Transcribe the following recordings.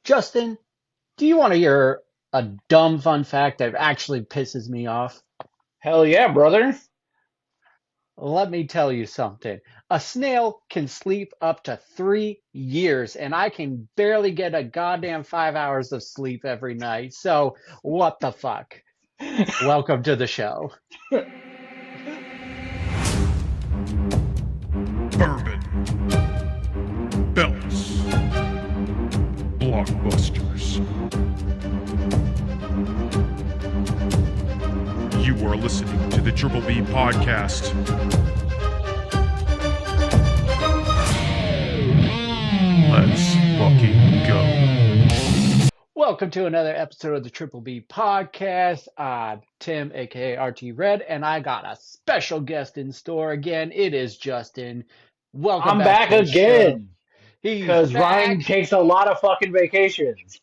Justin, do you want to hear a dumb fun fact that actually pisses me off? Hell yeah, brother. Let me tell you something. A snail can sleep up to 3 years, and I can barely get a goddamn 5 hours of sleep every night. So, what the fuck? Welcome to the show. Bourbon, belts, blockbusters. You are listening to the Triple B podcast. Let's fucking go. Welcome to another episode of the Triple B podcast. I'm Tim, aka RT Red, and I got a special guest in store again. It is Justin. Welcome I'm back back to the show. again He's because Ryan back. takes a lot of fucking vacations.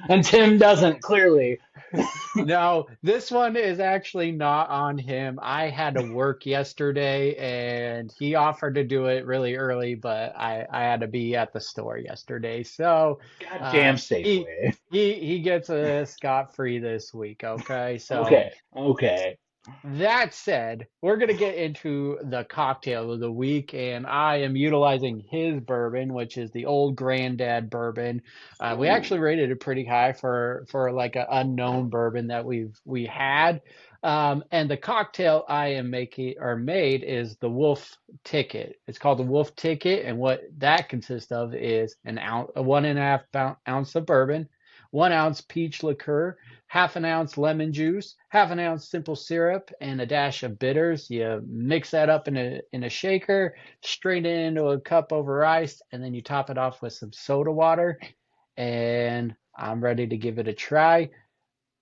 And Tim doesn't, clearly. No, this one is actually not on him. I had to work yesterday and he offered to do it really early, but I had to be at the store yesterday. So Goddamn he Safeway. he gets a scot-free this week, okay? So Okay. that said, we're going to get into the cocktail of the week, and I am utilizing his bourbon, which is the Old Granddad bourbon. We Ooh. actually rated it pretty high for like an unknown bourbon that we had. And the cocktail I am making or made is the Wolf Ticket. It's called the Wolf Ticket, and what that consists of is a 1.5 ounce of bourbon, 1 ounce peach liqueur, half an ounce lemon juice, half an ounce simple syrup, and a dash of bitters. You mix that up in a shaker, strain it into a cup over ice, and then you top it off with some soda water. And I'm ready to give it a try.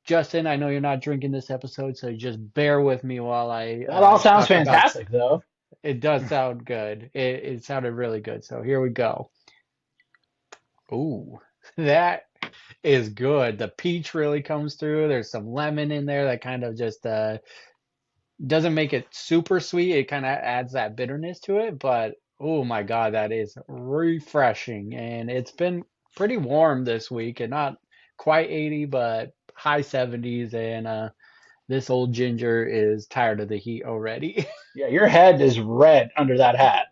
Justin, I know you're not drinking this episode, so just bear with me while I That all sounds talk about. fantastic, though. It does sound good. It sounded really good. So here we go. Ooh, that is good. The peach really comes through. There's some lemon in there that kind of just doesn't make it super sweet. It kind of adds that bitterness to it, but oh my God, that is refreshing. And it's been pretty warm this week and not quite 80, but high 70s. And this old ginger is tired of the heat already. Yeah, your head is red under that hat.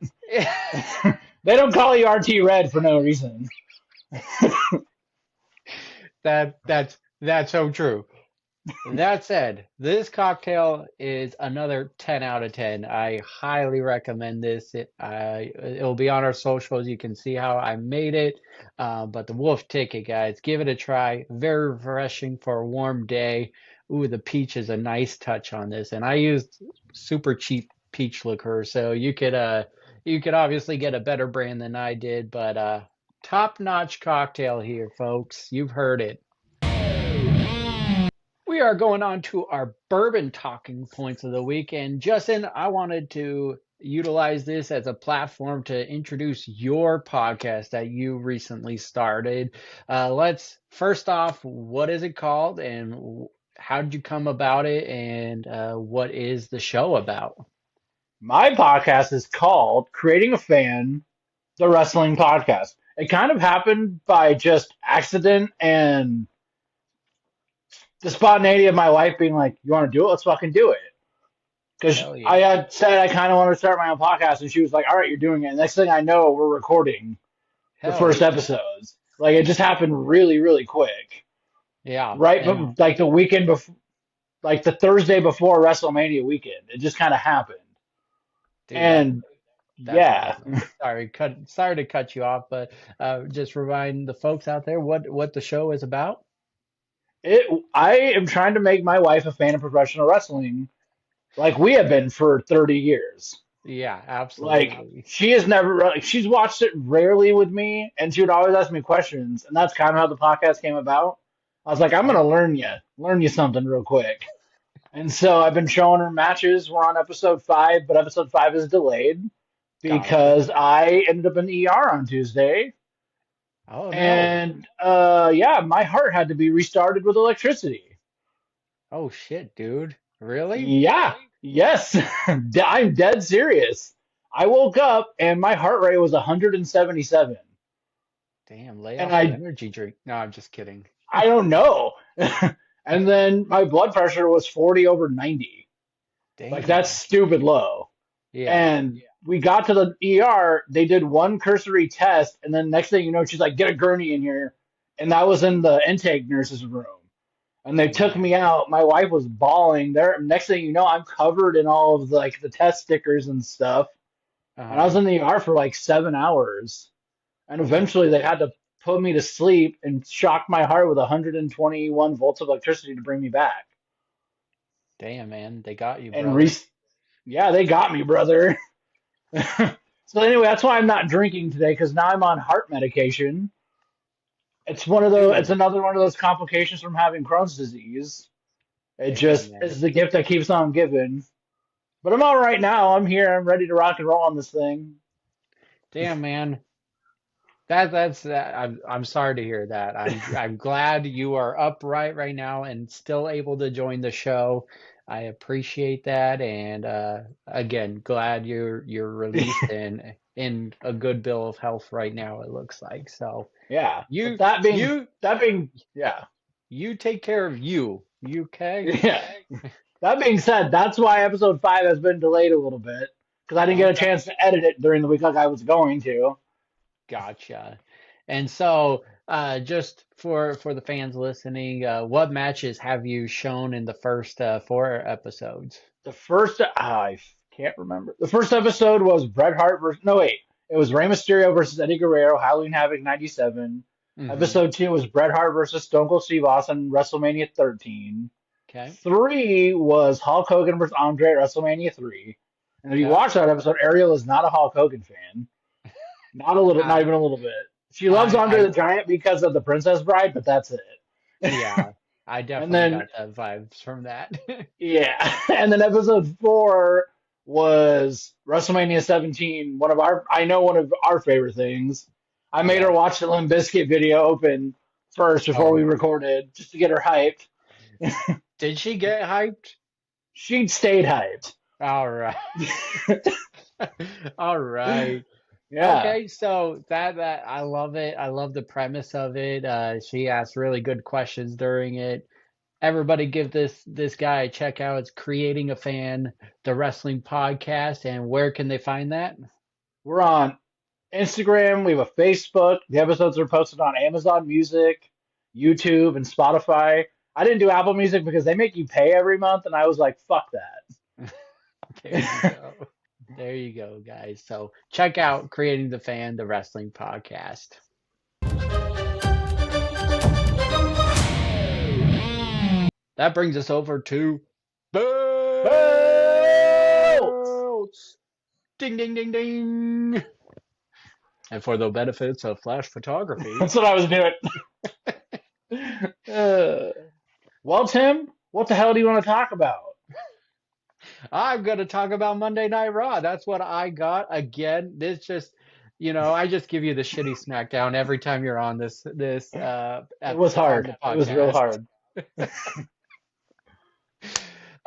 They don't call you RT Red for no reason. That's so true. That said, this cocktail is another 10 out of 10. I highly recommend this. It'll be on our socials. You can see how I made it. But the Wolf Ticket, guys, give it a try. Very refreshing for a warm day. Ooh, the peach is a nice touch on this. And I used super cheap peach liqueur, so you could obviously get a better brand than I did, but top-notch cocktail here, folks. You've heard it. We are going on to our bourbon talking points of the week. And Justin, I wanted to utilize this as a platform to introduce your podcast that you recently started. Let's first off, what is it called and how did you come about it? And what is the show about? My podcast is called Creating a Fan, the Wrestling Podcast. It kind of happened by just accident and the spontaneity of my wife being like, "You want to do it? Let's fucking do it." Because Hell I yeah. had said I kind of want to start my own podcast, and she was like, "All right, you're doing it." And next thing I know, we're recording the Hell first yeah. episodes. Like it just happened really, really quick. Yeah. Right, And but like the weekend before, like the Thursday before WrestleMania weekend, it just kind of happened. dude, And that's yeah, awesome. Sorry to cut you off, but just remind the folks out there what the show is about. it. I am trying to make my wife a fan of professional wrestling, like we have been for 30 years. Yeah, Like absolutely. she has never like she's watched it rarely with me, and she would always ask me questions, and that's kind of how the podcast came about. I was like, I'm gonna learn you something real quick. And so I've been showing her matches. We're on episode 5, but episode 5 is delayed Gotcha. because I ended up in the ER on Tuesday, Oh no. and yeah, my heart had to be restarted with electricity. Oh shit, dude. Really? Yeah, yes, I'm dead serious. I woke up and my heart rate was 177. Damn, lay And off the energy drink. No, I'm just kidding. I don't know. And then my blood pressure was 40 over 90. Like that's Damn. stupid low. Yeah. And we got to the ER. They did one cursory test, and then next thing you know, she's like, "Get a gurney in here," and that was in the intake nurse's room. And they took Man. me out. My wife was bawling. There. Next thing you know, I'm covered in all of the test stickers and stuff. And I was Uh-huh. in the ER for like 7 hours. And eventually, they had to put me to sleep and shock my heart with 121 volts of electricity to bring me back. Damn, man. They got you, And brother. yeah, they got me, brother. So anyway, that's why I'm not drinking today because now I'm on heart medication. It's one of those. It's Dude. another one of those complications from having Crohn's disease. It Damn, just man. is the gift that keeps on giving. But I'm all right now. I'm here. I'm ready to rock and roll on this thing. Damn, man. That's that. I'm sorry to hear that. I'm glad you are upright right now and still able to join the show. I appreciate that, and again, glad you're released and in a good bill of health right now. It looks like so. Yeah. But You you yeah, you take care of you. You okay? yeah. That being said, that's why episode 5 has been delayed a little bit because I didn't get a Okay. chance to edit it during the week like I was going to. Gotcha. And so, just for the fans listening, what matches have you shown in the first 4 episodes? The first, I can't remember. The first episode was Bret Hart versus, no, wait. It was Rey Mysterio versus Eddie Guerrero, Halloween Havoc 97. Hmm. Episode 2 was Bret Hart versus Stone Cold Steve Austin, WrestleMania 13. Okay. 3 was Hulk Hogan versus Andre at WrestleMania 3. And if you Okay. watch that episode, Ariel is not a Hulk Hogan fan. Not I even a little bit. She loves Andre I the Giant because of the Princess Bride, but that's it. yeah, I And definitely then got the vibes from that. yeah, and then episode 4 was WrestleMania 17. One of our favorite things. I made her Yeah. watch the Limp Bizkit video open first before we Oh, recorded, just to get her hyped. did she get hyped? She stayed hyped. All right. All right. Yeah, Okay, so that I love it. I love the premise of it. She asked really good questions during it. Everybody give this guy a check out. It's Creating a Fan, the wrestling podcast. And where can they find that? we're on Instagram. We have a Facebook. The episodes are posted on Amazon Music, YouTube, and Spotify. I didn't do Apple Music because they make you pay every month, and I was like, fuck There you that. go. There you go, guys. So check out Creating the Fan, the wrestling podcast. That brings us over to Belts! belts. Ding, ding, ding, ding. And for the benefits of flash photography, That's what I was doing. Uh, well, Tim, what the hell do you want to talk about? I'm going to talk about Monday Night Raw. That's what I got. Again, this just, I just give you the shitty smackdown every time you're on this It was on hard. the It was real podcast.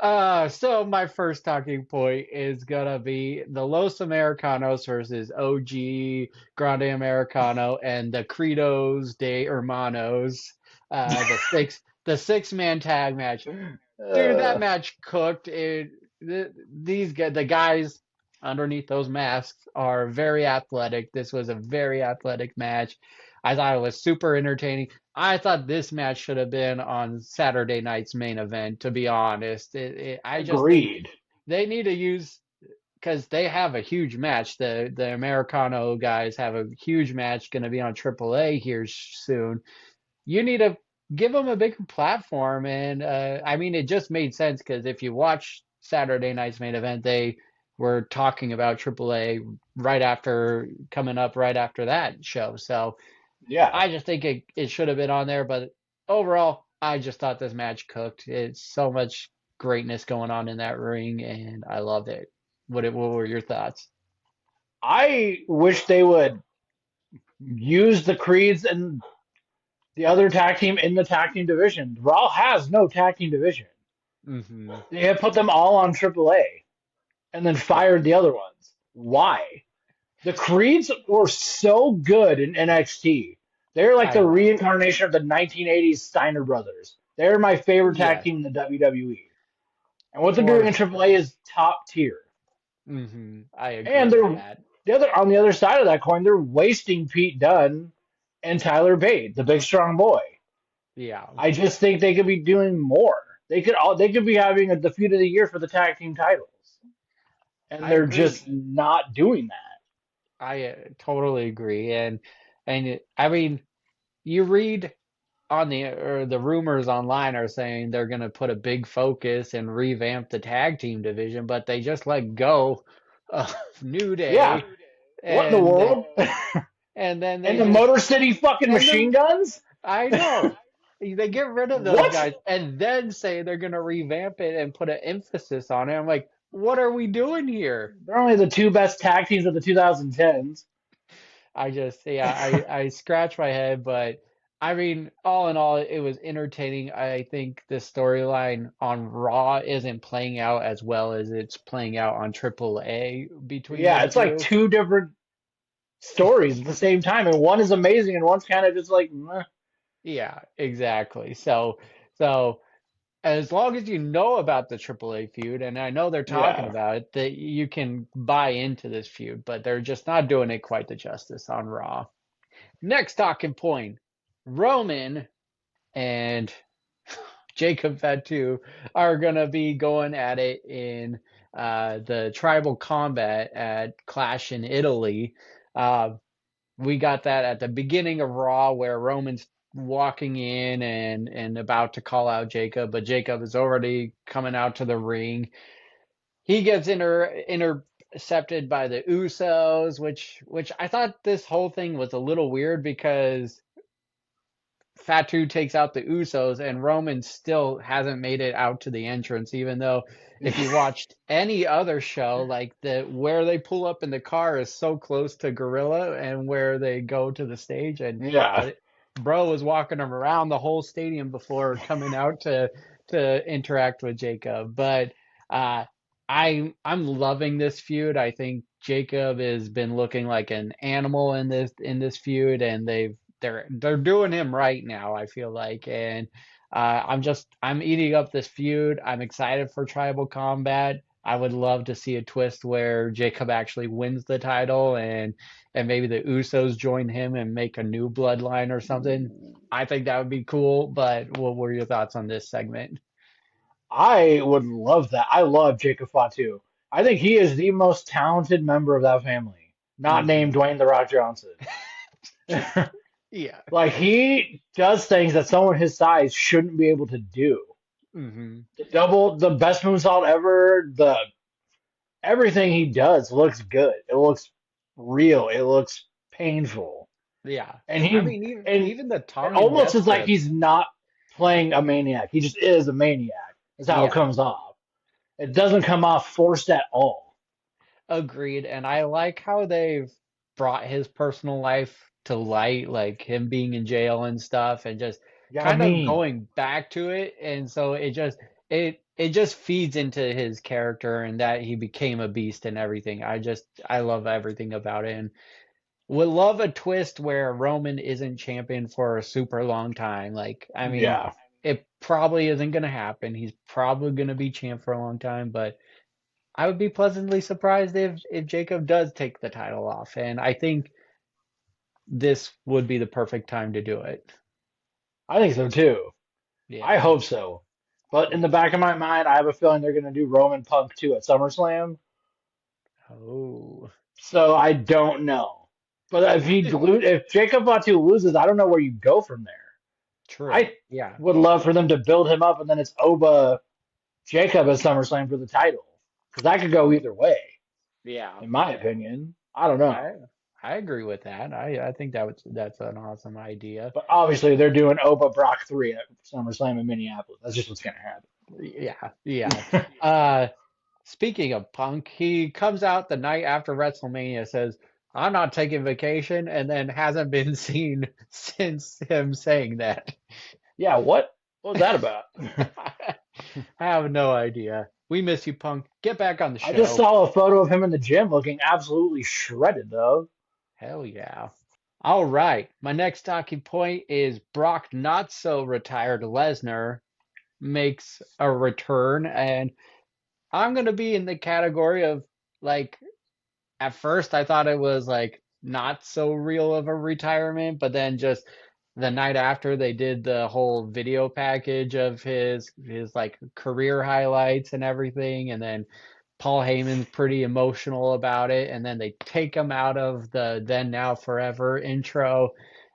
hard. So my first talking point is gonna be the Los Americanos versus OG Grande Americano and the Credos de Hermanos, the six-man tag match. Dude, that Uh, match cooked. The guys underneath those masks are very athletic. This was a very athletic match. I thought it was super entertaining. I thought this match should have been on Saturday night's main event, to be honest. I just think agreed. they need to use because they have a huge match. The Americano guys have a huge match going to be on AAA here soon. You need to give them a bigger platform. And I mean, it just made sense because if you watch Saturday night's main event, they were talking about AAA coming up right after that show. So Yeah, I just think it should have been on there. But overall, I just thought this match cooked. It's so much greatness going on in that ring, and I loved it. What were your thoughts? I wish they would use the Creeds and the other tag team in the tag team division. Raw has no tag team division. Hmm. They have put them all on AAA and then fired the other ones. Why? The Creeds were so good in NXT. They're like I the know. reincarnation of the 1980s Steiner brothers. They're my favorite tag Yes, team in the WWE. And what they're doing for in AAA sure. is top tier. I And agree with they're that. the other on the other side of that coin, they're wasting Pete Dunne and Tyler Bate, the big strong boy. Yeah, I just think they could be doing more. They could be having a defeat of the year for the tag team titles. And I they're agree. just not doing that. I totally agree. I mean, you read on the rumors online are saying they're going to put a big focus and revamp the tag team division, but they just let go of New Yeah. Day What in the and world? and then And they the just Motor City fucking and machine the guns? I know they get rid of those What? guys and then say they're going to revamp it and put an emphasis on it. I'm like, what are we doing here? They're only the two best tag teams of the 2010s. I scratch my head, but I mean, all in all, it was entertaining. I think the storyline on Raw isn't playing out as well as it's playing out on AAA between Yeah, the it's like two. two different stories at the same time, and one is amazing, and one's kind of just like, meh. Yeah, exactly. So as long as you know about the AAA feud, and I know they're talking Yeah. about it, that you can buy into this feud, but they're just not doing it quite the justice on Raw. Next talking point, Roman and Jacob Fatu are going to be going at it in the tribal combat at Clash in Italy. Uh, we got that at the beginning of Raw where Roman's walking in and about to call out Jacob, but Jacob is already coming out to the ring. He gets intercepted by the Usos, which I thought this whole thing was a little weird because Fatu takes out the Usos, and Roman still hasn't made it out to the entrance, even though if you watched any other show, like where they pull up in the car is so close to Gorilla and where they go to the stage, and Yeah. but bro was walking them around the whole stadium before coming out to interact with Jacob. But uh I'm loving this feud. I think Jacob has been looking like an animal in this feud, and they're doing him right now, I feel like. And I'm eating up this feud. I'm excited for Tribal Combat. I would love to see a twist where Jacob actually wins the title and maybe the Usos join him and make a new bloodline or something. I think that would be cool, but what were your thoughts on this segment? I would love that. I love Jacob Fatu. I think he is the most talented member of that family, not named Hmm. Dwayne The Rock Johnson. Yeah. Like, he does things that someone his size shouldn't be able to do. Hmm. The best moonsault ever, everything he does looks good. It looks real. It looks painful. Yeah. And I he mean, and even the it tongue and almost death is like grip. he's not playing a maniac. He just is a maniac. That's how it Yeah. comes off. It doesn't come off forced at all. Agreed, and I like how they've brought his personal life to light, like him being in jail and stuff, and just Yeah, I kind of mean, going back to it. And so it just feeds into his character and that he became a beast and everything. I love everything about it, and would love a twist where Roman isn't champion for a super long time. Like, I mean, yeah. it probably isn't gonna happen. He's probably gonna be champ for a long time, but I would be pleasantly surprised if Jacob does take the title off, and I think this would be the perfect time to do it. I think so too. I Yeah. hope so. But in the back of my mind, I have a feeling they're going to do Roman Punk too at SummerSlam. Oh, So I don't know. But if Jacob Fatu loses, I don't know where you go from there. true. I Yeah. would love for them to build him up, and then it's Oba Jacob at SummerSlam for the title, because that could go either way, Yeah. in my opinion. I don't know, I I agree with that. I think that's an awesome idea. but obviously they're doing Oba Brock 3 at SummerSlam in Minneapolis. That's just what's going Yeah. Yeah. to happen. Uh, speaking of Punk, he comes out the night after WrestleMania, says, "I'm not taking vacation," and then hasn't been seen since him saying that. Yeah, what was that about? I have no idea. We miss you, Punk. Get back on the I just show. saw a photo of him in the gym looking absolutely shredded, though. Hell yeah. All right. My next talking point is Brock not so retired Lesnar makes a return, and I'm gonna be in the category of like at first I thought it was like not so real of a retirement, but then just the night after they did the whole video package of his like career highlights and everything, and then Paul Heyman's pretty emotional about it, and then they take him out of the Then Now Forever intro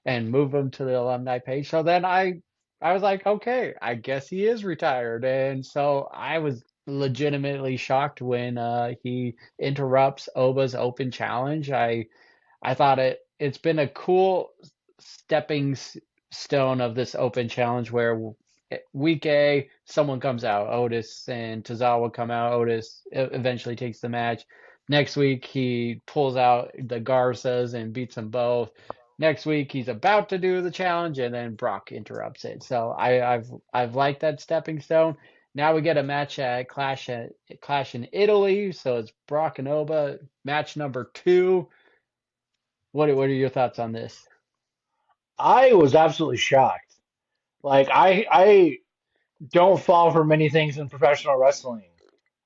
and move him to the alumni page. So then I was like, okay, I guess he is retired. And so I was legitimately shocked when he interrupts Oba's open challenge. I thought it's been a cool stepping stone of this open challenge where week A someone comes out, Otis and Tozawa come out. Otis eventually takes the match. Next week he pulls out the Garzas and beats them both. Next week he's about to do the challenge and then Brock interrupts it. So I've liked that stepping stone. Now we get a match at Clash in Italy. So it's Brock and Oba, match number 2. What are your thoughts on this? I was absolutely shocked. Like I don't fall for many things in professional wrestling,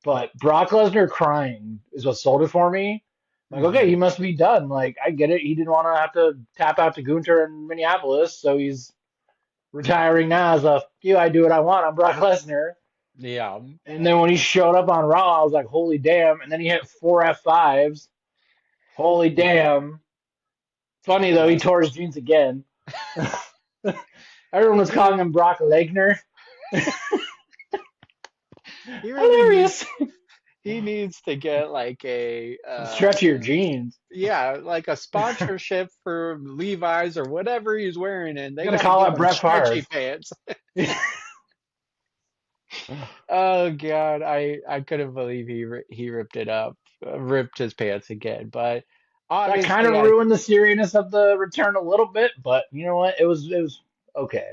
but Brock Lesnar crying is what sold it for me. Like, okay, Hmm. he must be done. Like, I get it. He didn't want to have to tap out to Gunter in Minneapolis, so he's retiring now as a you. I do what I want. I'm Brock Lesnar. Yeah. And then when he showed up on Raw, I was like, holy damn. And then he hit 4 F5s. Holy damn. Funny though, he Yeah. tore his jeans again. Everyone was calling him Brock Lesnar. He really Hilarious. needs to get like a Stretch your jeans. yeah, like a sponsorship for Levi's or whatever he's wearing, and I'm they gonna got to call give out him Bret Favre. stretchy pants. Oh God, I couldn't believe he ripped it up, ripped his pants again. But That kind of obviously, ruined the seriousness of the return a little bit, but you know what? It was okay.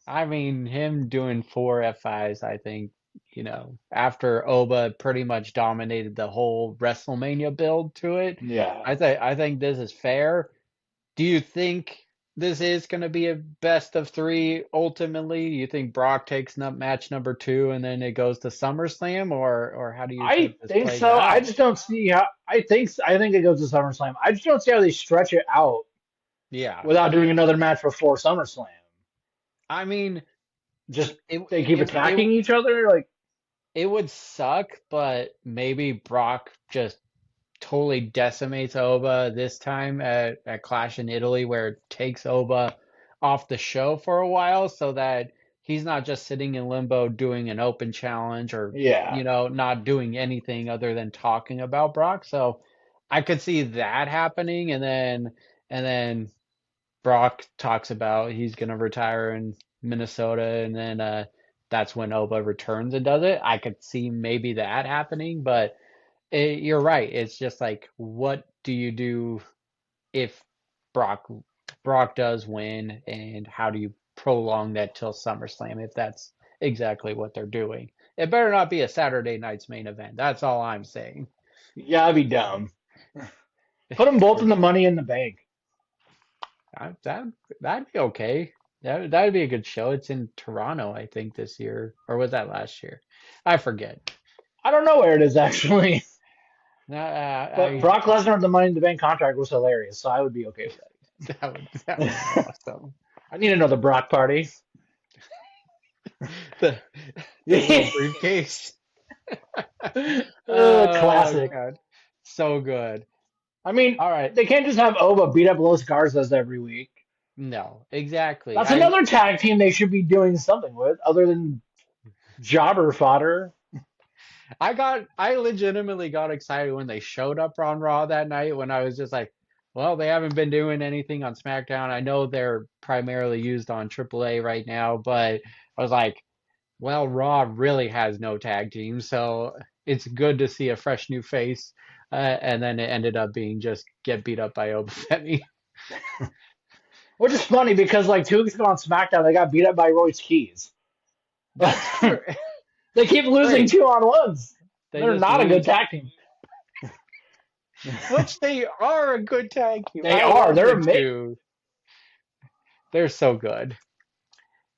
I mean, him doing 4 F5s, I think, after Oba pretty much dominated the whole WrestleMania build to it, Yeah. I think this is fair. Do you think this is going to be a best of 3 ultimately? Do you think Brock takes match number 2 and then it goes to SummerSlam, or how do you I think this think plays so. I out? just don't see how. I think it goes to SummerSlam. I just don't see how they stretch it out Yeah. without doing another match before SummerSlam. I mean, Just it they keep it it attacking each other. Like, it would suck, but maybe Brock just totally decimates Oba this time at Clash in Italy, where it takes Oba off the show for a while so that he's not just sitting in limbo doing an open challenge or, yeah, not doing anything other than talking about Brock. So I could see that happening, and then Brock talks about he's gonna retire in Minnesota, and then that's when Oba returns and does it. I could see maybe that happening, but you're right. It's just like, what do you do if Brock Brock does win, and how do you prolong that till SummerSlam if that's exactly what they're doing? It better not be a Saturday night's main event. That's all I'm saying. yeah, that'd be dumb. Put them both in the Money in the Bank. That that'd be okay. That'd be a good show. It's in Toronto, I think, this year, or was that last year? I forget. I don't know where it is actually, but I Brock Lesnar with the Money in the Bank contract was hilarious, so I would be okay with that would be that. awesome. I need another Brock party. The the little briefcase. Oh Classic. God, so good. I mean, All right, they can't just have Oba beat up Los Garzas every week. no, exactly. That's I another tag team they should be doing something with, other than jobber fodder. I legitimately got excited when they showed up on Raw that night when I was just like, well, they haven't been doing anything on SmackDown. I know they're primarily used on AAA right now, but I was like, well, Raw really has no tag team, so it's good to see a fresh new face. And then it ended up being just get beat up by Obafemi. Which is funny because like 2 weeks ago on SmackDown, they got beat up by Royce Keys. That's true. They keep losing Great. 2-on-1s. They They're just not a good lose, tag team. which they are a good tag team. They I are. love They're the amazing. two. They're so good.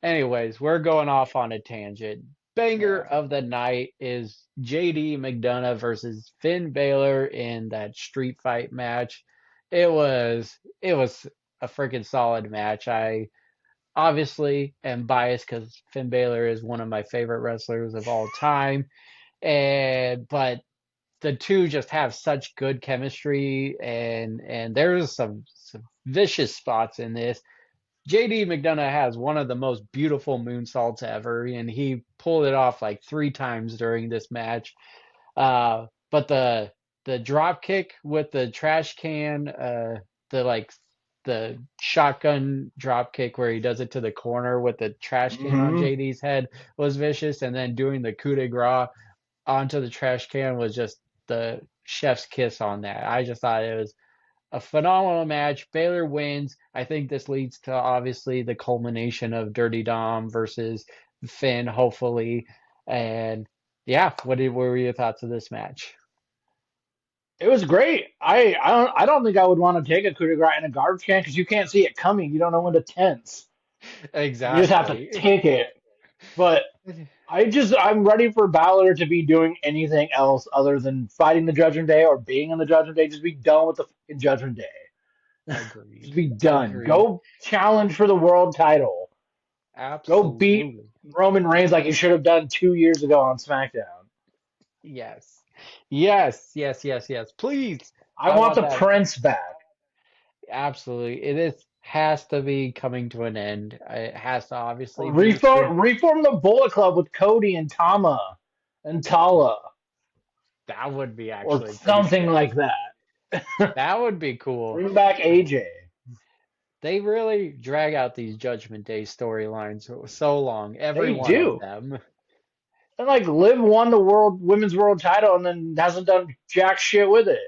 Anyways, we're going off on a tangent. Banger Yeah. of the night is JD McDonough versus Finn Balor in that street fight match. It was a freaking solid match. I obviously am biased because Finn Balor is one of my favorite wrestlers of all time. But the two just have such good chemistry, and there's some vicious spots in this. JD McDonough has one of the most beautiful moonsaults ever, and he pulled it off like 3 times during this match. But the drop kick with the trash can, the like the shotgun drop kick where he does it to the corner with the trash can on Hmm. JD's head was vicious, and then doing the coup de grace onto the trash can was just the chef's kiss on that. I just thought it was a phenomenal match. Baylor wins. I think this leads to obviously the culmination of Dirty Dom versus Finn, hopefully. And yeah, what were your thoughts of this match? It was great. I don't think I would want to take a coup de grace in a garbage can because you can't see it coming. You don't know when to tense. You just have to Exactly. take it. But I'm ready for Balor to be doing anything else other than fighting the Judgment Day or being in the Judgment Day. Just be done with the fucking Judgment Day. Just Agreed. be done. Agreed. Go challenge for the world title. Go beat Absolutely. Roman Reigns like you should have done 2 years ago on SmackDown. Yes. Yes, yes, yes, yes. Please. I I want want the that. Prince back. Absolutely. It is has to be coming to an end. It has to obviously be a stream. Reform the Bullet Club with Cody and Tama and Tala That would be or actually pretty something sick. like that. That would be cool. Bring back AJ. They really drag out these Judgment Day storylines so long, every They one of do. them. And like Liv won the world women's world title and then hasn't done jack shit with it.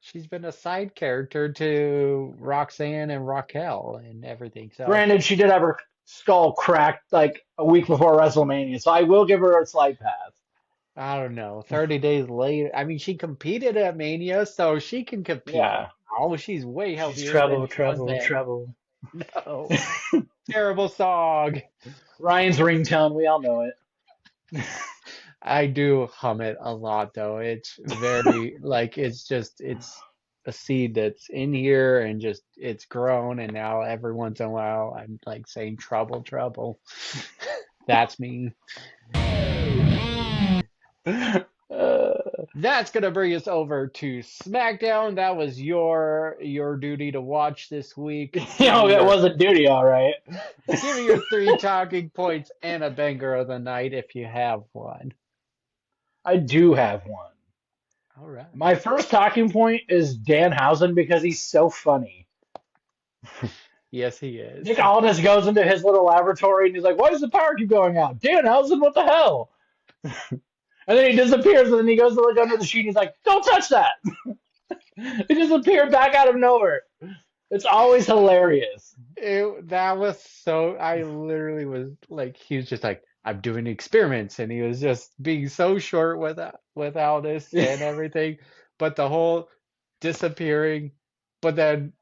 She's been a side character to Roxanne and Raquel and everything. So Granted, she did have her skull cracked like a week before WrestleMania, so I will give her a slight pass. I don't know. 30 days later, I mean, she competed at Mania, so she can compete Yeah. now. She's way She's healthier than trouble, she was trouble, then. trouble. No. Terrible song. Ryan's ringtone, we all know it. I do hum it a lot though. It's very like it's a seed that's in here and just it's grown and now every once in a while I'm like saying trouble, trouble. That's me. Uh, That's gonna bring us over to SmackDown. That was your duty to watch this week. that was a duty, all right. Give me your 3 talking points and a banger of the night if you have one. I do have one. All right. My first talking point is Danhausen because he's so funny. Yes, he is. Nick Aldis goes into his little laboratory and he's like, "Why does the power keep going out? Danhausen, what the hell?" And then he disappears and then he goes to look under the sheet and he's like, "Don't touch that." He disappeared back out of nowhere. It's always hilarious. That was so. I literally was like, he was just like, I'm doing experiments, and he was just being so short with all this and everything. But the whole disappearing, but then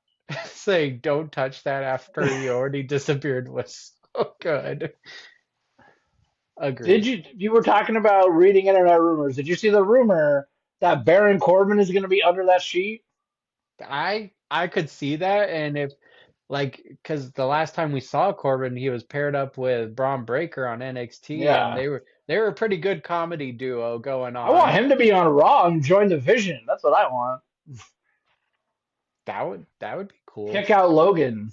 saying, "Don't touch that" after he already disappeared was so good. Did Agreed. you were talking about reading internet rumors? Did you see the rumor that Baron Corbin is going to be under that sheet? I could see that, and if like, because the last time we saw Corbin, he was paired up with Braun Breaker on NXT, and Yeah. they were a pretty good comedy duo going I want on. him to be on Raw and join the Vision. That's what I want. That would be cool. Kick out Logan.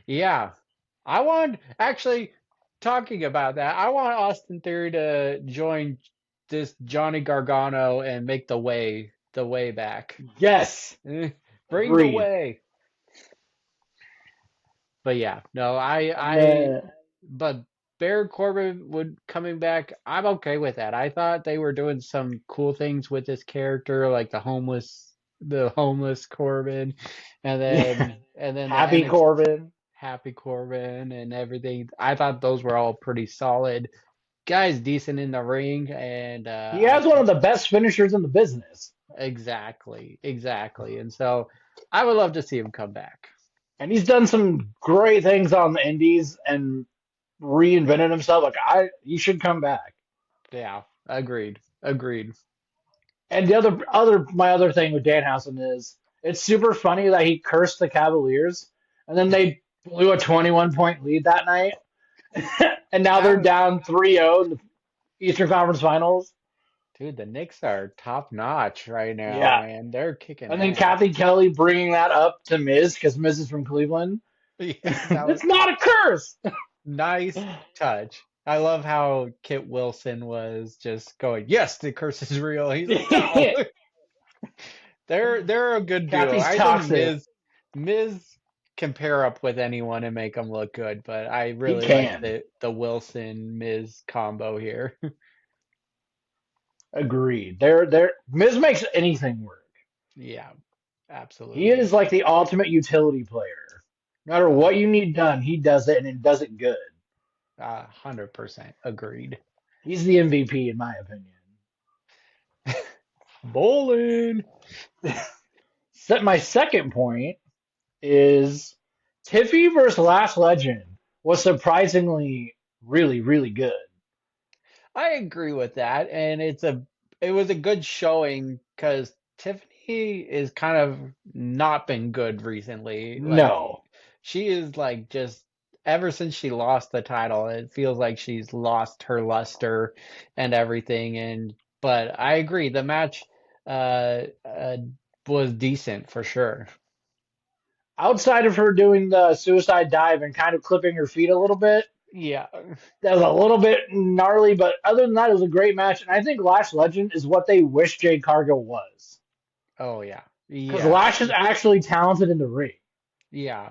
Yeah, I want actually talking about that. I want Austin Theory to join this Johnny Gargano and make the way back. Yes. Bring the Agreed. way. But yeah, no, And but Baron Corbin would coming back, I'm okay with that. I thought they were doing some cool things with this character, like the homeless Corbin, and then the Happy NXT Corbin. Happy Corbin and everything. I thought those were all pretty solid. Guy's decent in the ring, and He has one of the best finishers in the business. exactly, exactly. And so I would love to see him come back. and he's done some great things on the Indies and reinvented himself. Like he should come back. Yeah, agreed. Agreed. And the my other thing with Danhausen is it's super funny that he cursed the Cavaliers, and then they blew a 21-point lead that night, and now they're That down 3-0 in the Eastern Conference Finals. Dude, the Knicks are top notch right now, Yeah, man. They're kicking and then ass. Kathy Kelly bringing that up to Miz because Miz is from Cleveland. Yeah, that was It's not a curse. nice touch. I love how Kit Wilson was just going, "Yes, the curse is real." He's like, "No." They're a good duo. Kathy's I think toxic. Miz can pair up with anyone and make them look good, but I He really like can. the Wilson Miz combo here. Agreed. Miz makes anything work. Yeah, He absolutely. is like the ultimate utility player. No matter what you need done, he does it and it does it good. 100% agreed. He's the MVP in my opinion. Bowling. My second point is Tiffy versus Last Legend was surprisingly really, really good. I agree with that, and it was a good showing because Tiffany is kind of not been good recently. Like No. she is like just ever since she lost the title, it feels like she's lost her luster and everything. And but I agree, the match uh, uh was decent for sure. Outside of her doing the suicide dive and kind of clipping her feet a little bit, Yeah. that was a little bit gnarly, but other than that, it was a great match. And I think Lash Legend is what they wish Jade Cargill was. Oh yeah. Because Yes. Lash is actually talented in the ring. Yeah.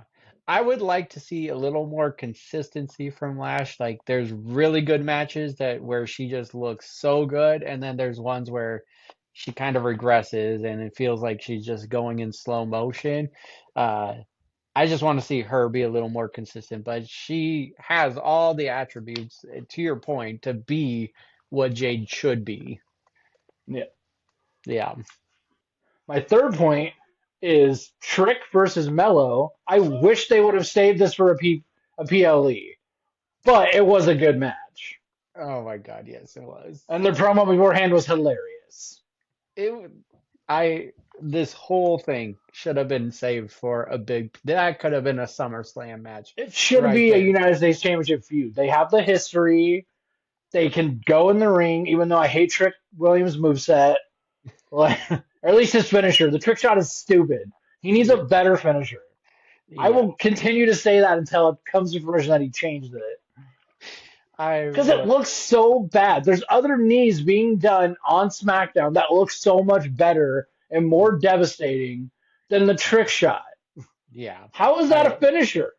I would like to see a little more consistency from Lash. Like there's really good matches that where she just looks so good, and then there's ones where she kind of regresses and it feels like she's just going in slow motion. Uh, I just want to see her be a little more consistent, but she has all the attributes, to your point, to be what Jade should be. Yeah. Yeah. My third point is Trick versus Mello. I wish they would have saved this for a PLE, but it was a good match. Oh my God, yes, it was. And their promo beforehand was hilarious. It I this whole thing should have been saved for a big that could have been a SummerSlam match It should right be a there. United States Championship feud. They have the history. They can go in the ring, even though I hate Trick Williams' moveset. Like, or at least his finisher. The trick shot is stupid. He needs Yeah. a better finisher. I Yeah. will continue to say that until it comes to fruition that he changed it. I Because it will looks so bad. There's other knees being done on SmackDown that look so much better and more devastating than the trick shot. yeah. How is that a I finisher?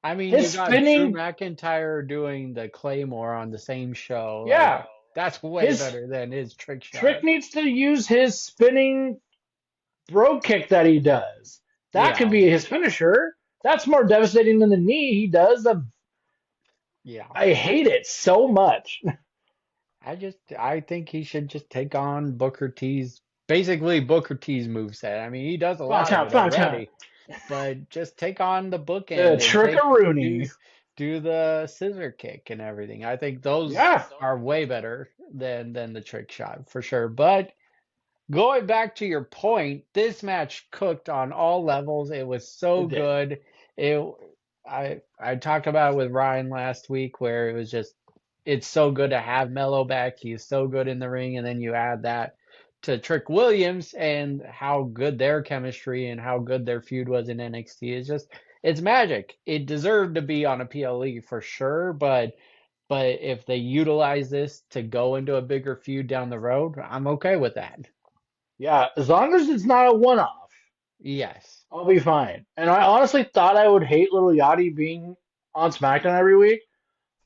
I mean His you got Drew spinning, McIntyre doing the Claymore on the same show. Like yeah, that's way his better than his trick trick shot. needs to use his spinning bro kick that he does. That could Yeah. be his finisher. That's more devastating than the knee he does. Yeah. I hate it so much. I think he should just take on Booker T's basically Booker T's moveset. I mean, he does a lot of it Fun time. already, but just take on the The bookend and trickaroonie. do do the scissor kick and everything. I think those Yeah, are way better than the trick shot for sure. But going back to your point, this match cooked on all levels. It was so it did. good. It I talked about it with Ryan last week where it was just it's so good to have Mello back. He's so good in the ring, and then you add that to Trick Williams and how good their chemistry and how good their feud was in NXT. It's magic. It deserved to be on a PLE for sure, but if they utilize this to go into a bigger feud down the road, I'm okay with that. Yeah, as long as it's not a one off, Yes. I'll be fine. And I honestly thought I would hate Little Yachty being on SmackDown every week,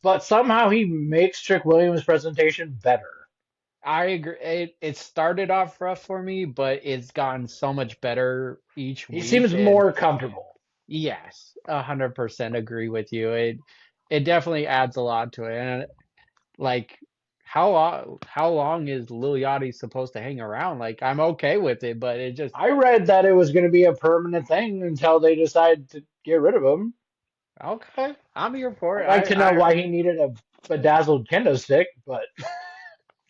but somehow he makes Trick Williams' presentation better. I agree. It started off rough for me, but it's gotten so much better each He week. seems And more comfortable. yes, 100% agree with you. It definitely adds a lot to it. And like, how long is Lil Yachty supposed to hang around? I'm okay with it, but it just I read that it was going to be a permanent thing until they decide to get rid of him. Okay, I'm here for I'd it. like to know why he needed a bedazzled kendo stick, but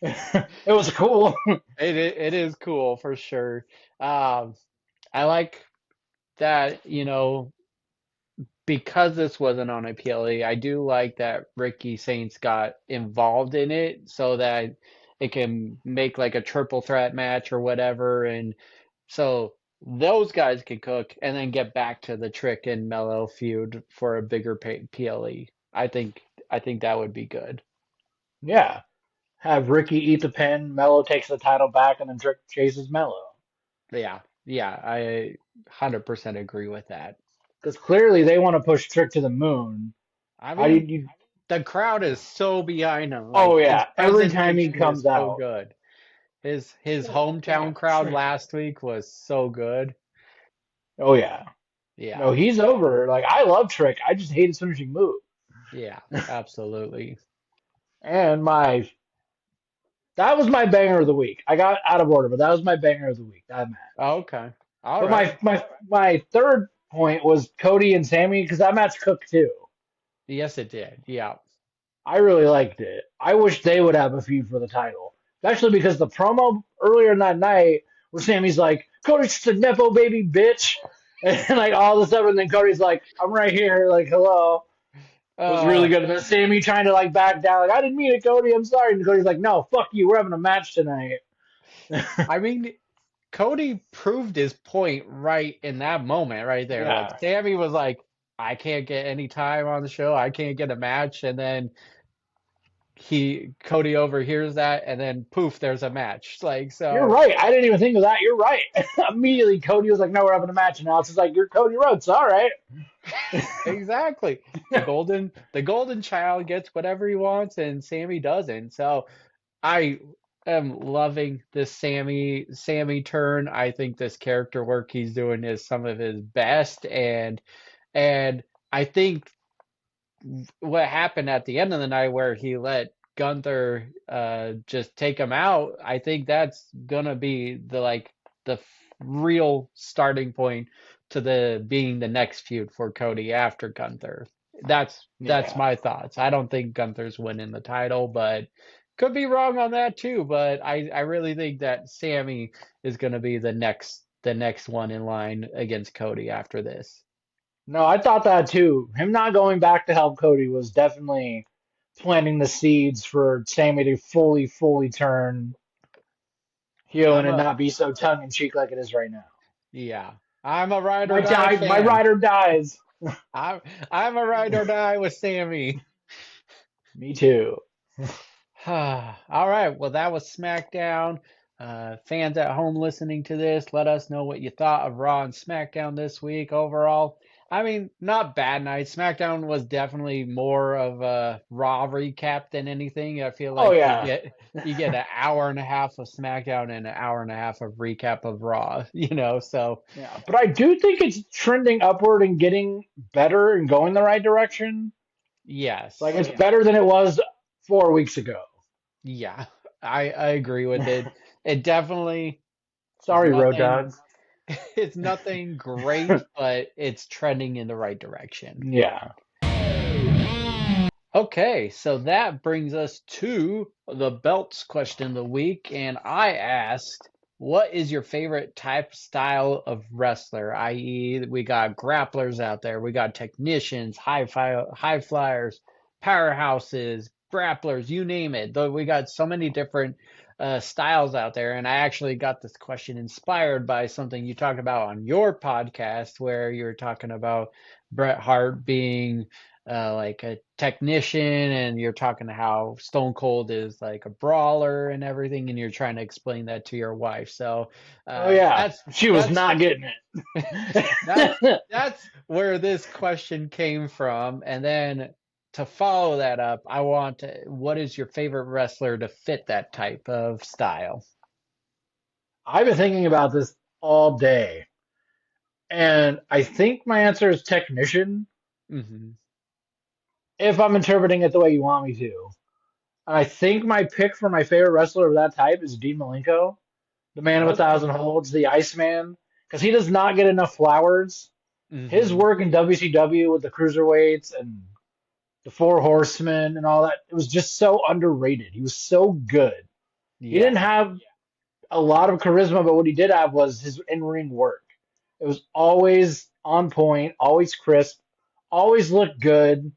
it was cool. It is cool for sure. Um, I like that, because this wasn't on a PLE, I do like that Ricky Saints got involved in it so that it can make like a triple threat match or whatever. And so those guys can cook and then get back to the Trick and Mellow feud for a bigger PLE. I think that would be good. Yeah. Have Ricky eat the pin, Mello takes the title back, and then Trick chases Mello. Yeah. Yeah, I 100% agree with that. Because clearly they want to push Trick to the moon. I How do mean, you? the crowd is so behind him. Oh Like his yeah, every time he presentation is comes so out. good. His hometown crowd last week was so good. Oh yeah. No, Yeah. he's over. Like I love Trick. I just hate his finishing move. Yeah, absolutely. And my that was my banger of the week. I got out of order, but that was my banger of the week. That match. Okay. All But right. my third point was Cody and Sammy because that match cooked too. Yes, it did. Yeah. I really liked it. I wish they would have a feud for the title, especially because the promo earlier in that night where Sammy's like, "Cody's just a nepo baby bitch," and like all of a sudden, then Cody's like, "I'm right here," like hello. Was really Uh, good. And then Sammy trying to like back down, like I didn't mean it, Cody. I'm sorry. And Cody's like, "No, fuck you. We're having a match tonight." I mean, Cody proved his point right in that moment right there. Like Yeah, Sammy was like, I can't get any time on the show. I can't get a match. And then Cody overhears that and then poof, there's a match. Like, you're so right. I didn't even think of that. You're right. Immediately, Cody was like, "No, we're having a match." And Alex is like, "You're Cody Rhodes. All right." exactly. The golden child gets whatever he wants and Sammy doesn't. So I am loving this Sammy turn. I think this character work he's doing is some of his best and I think what happened at the end of the night where he let Gunther just take him out, I think that's gonna be real starting point to the being the next feud for Cody after Gunther. That's Yeah. my thoughts. I don't think Gunther's winning the title, but could be wrong on that too. But I really think that Sammy is gonna be the next one in line against Cody after this. No, I thought that too. Him not going back to help Cody was definitely planting the seeds for Sammy to fully turn heel and I'm it a not be so tongue in cheek like it is right now. Yeah, I'm a ride or My die die, my fan. rider dies. I'm I'm a ride or die with Sammy. Me too. All right, well that was SmackDown. Fans at home listening to this, let us know what you thought of Raw and SmackDown this week overall. I mean, not bad night. SmackDown was definitely more of a Raw recap than anything. I feel Oh like you yeah, get you get an hour and a half of SmackDown and an hour and a half of recap of Raw. So yeah. But I do think it's trending upward and getting better and going the right direction. Like yes. it's better than it was 4 weeks ago. Yeah, I agree with it. It definitely is Sorry, Road nothing Dogs. it's nothing great, but it's trending in the right direction. Yeah. Okay, so that brings us to the belts question of the week, and I asked, what is your favorite type style of wrestler? I.e., we got grapplers out there, we got technicians, high flyers, powerhouses, grapplers, you name it. Though we got so many different styles out there, and I actually got this question inspired by something you talked about on your podcast, where you were talking about Bret Hart being like a technician, and you're talking to how Stone Cold is like a brawler and everything, and you're trying to explain that to your wife. So Oh yeah. that's She was that's not getting that's it. that's where this question came from. And then to follow that up, what is your favorite wrestler to fit that type of style? I've been thinking about this all day, and I think my answer is technician, Hmm. if I'm interpreting it the way you want me to. And I think my pick for my favorite wrestler of that type is Dean Malenko, the man of a Okay. thousand holds, the Iceman, because he does not get enough flowers. His Hmm. work in WCW with the cruiserweights and the Four Horsemen and all that, it was just so underrated. He was so good. He didn't Yeah. have a lot of charisma, but what he did have was his in ring work. It was always on point, always crisp, always looked good,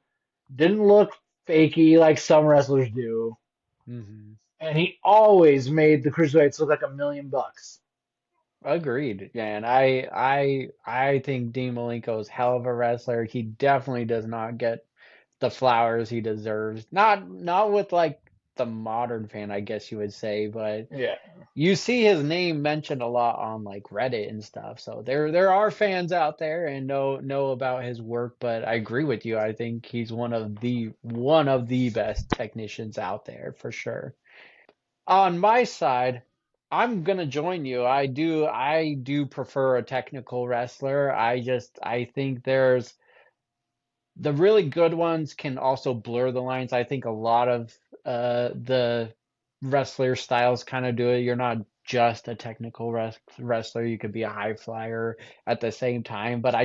didn't look fakey like some wrestlers do, Hmm. and he always made the cruiserweights look like $1 million. Agreed. Yeah, and I think Dean Malenko is hell of a wrestler. He definitely does not get the flowers he deserves. Not with like the modern fan, I guess you would say, but Yeah, you see his name mentioned a lot on like Reddit and stuff. So there are fans out there and know about his work, but I agree with you. I think he's one of the best technicians out there for sure. On my side, I'm gonna join you. I do prefer a technical wrestler. I think there's the really good ones can also blur the lines. I think a lot of the wrestler styles kind of do it. You're not just a technical wrestler. You could be a high flyer at the same time. But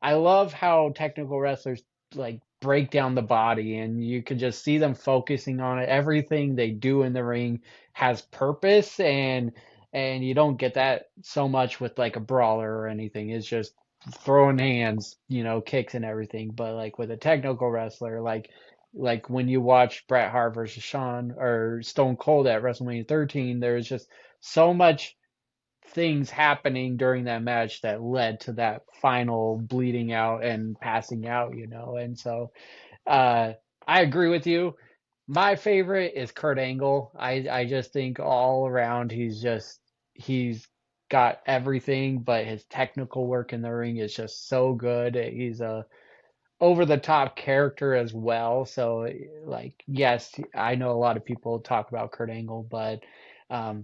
I love how technical wrestlers like break down the body and you can just see them focusing on it. Everything they do in the ring has purpose and you don't get that so much with like a brawler or anything. It's just throwing hands, kicks and everything. But like with a technical wrestler, like when you watch Bret Hart versus Shawn or Stone Cold at WrestleMania 13, there's just so much things happening during that match that led to that final bleeding out and passing out. And so uh I agree with you. My favorite is Kurt Angle. I just think all around he's got everything, but his technical work in the ring is just so good. He's a over the top character as well. So like yes, I know a lot of people talk about Kurt Angle, but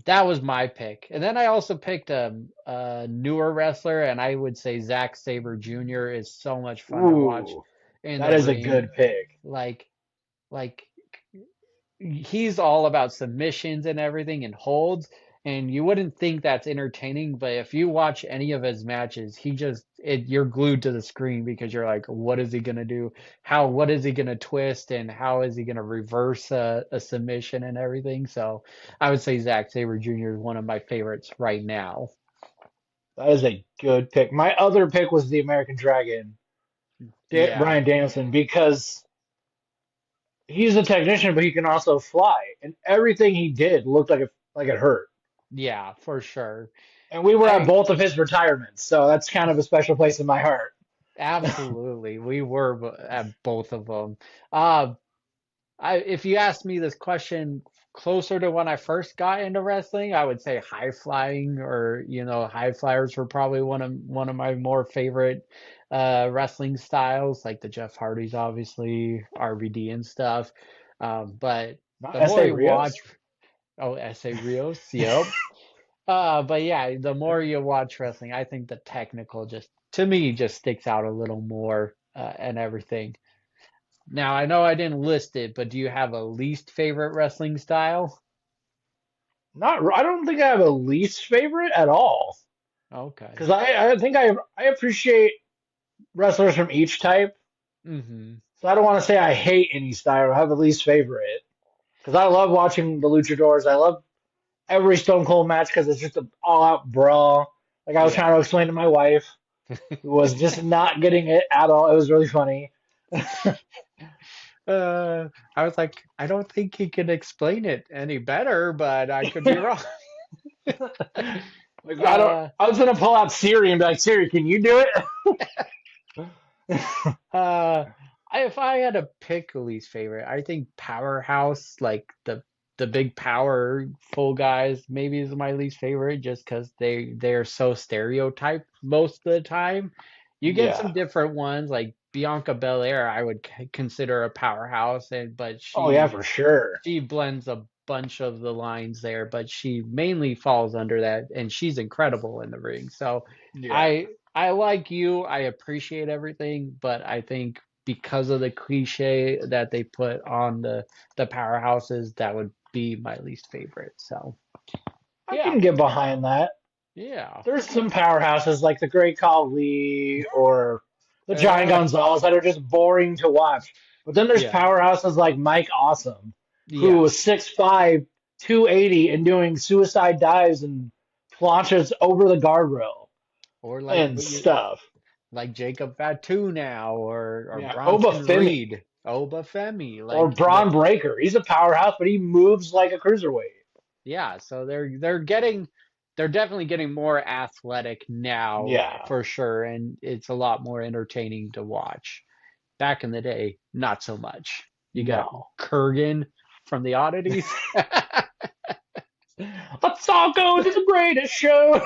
that was my pick. And then I also picked a newer wrestler, and I would say Zack Sabre Jr. is so much fun to watch ooh, in that the is a ring. good pick. Like like he's all about submissions and everything and holds, and you wouldn't think that's entertaining, but if you watch any of his matches, you're glued to the screen because you're like, what is he gonna do? What is he gonna twist, and how is he gonna reverse a submission and everything? So I would say Zack Sabre Jr. is one of my favorites right now. That is a good pick. My other pick was the American Dragon, Yeah, Brian Danielson, because he's a technician, but he can also fly, and everything he did looked like it hurt. yeah, for sure. And we were at I both of his retirements, so that's kind of a special place in my heart. absolutely we were at both of them. Uh, if you asked me this question closer to when I first got into wrestling, I would say high flying or high flyers were probably one of my more favorite wrestling styles, like the Jeff Hardys, obviously RVD and stuff. But Not the more S.A. you watch, Rios. oh, SA Rios, yep. But yeah, the more you watch wrestling, I think the technical just to me just sticks out a little more and everything. Now, I know I didn't list it, but do you have a least favorite wrestling style? Not, I don't think I have a least favorite at all, Okay. because I think I appreciate wrestlers from each type. Hmm. So I don't want to say I hate any style. I have a least favorite because I love watching the luchadors. I love every Stone Cold match because it's just an all-out brawl. Like I was trying Yeah. to explain to my wife, who was just not getting it at all. It was really funny. I was like, I don't think he can explain it any better, but I could be wrong. Like I don't. Uh, I was gonna pull out Siri and be like, Siri, can you do it? uh, if I had to pick a least favorite, I think Powerhouse, like the big powerful guys, maybe is my least favorite, just because they're so stereotyped most of the time. You get some Yeah. different ones, like Bianca Belair, I would consider a powerhouse, but Oh yeah, she for sure. she blends a bunch of the lines there, but she mainly falls under that, and she's incredible in the ring. So Yeah. I like you, I appreciate everything, but I think because of the cliche that they put on the powerhouses, that would be my least favorite. So I yeah, can get behind that. Yeah. There's some powerhouses like the Great Khali or the Giant Uh, Gonzalez that are just boring to watch. But then there's yeah. powerhouses like Mike Awesome, who Yeah. was 6'5", 280, and doing suicide dives and planches over the guardrail Or like and what you stuff. like Jacob Fatu now, or Yeah, Bronson Obafemi Reed, Obafemi. or Like Braun Breaker. He's a powerhouse, but he moves like a cruiserweight. yeah, so they're definitely getting more athletic now Yeah, for sure, and it's a lot more entertaining to watch. Back in the day, not so much. You got no. Kurgan from the oddities. Let's all go to the greatest show.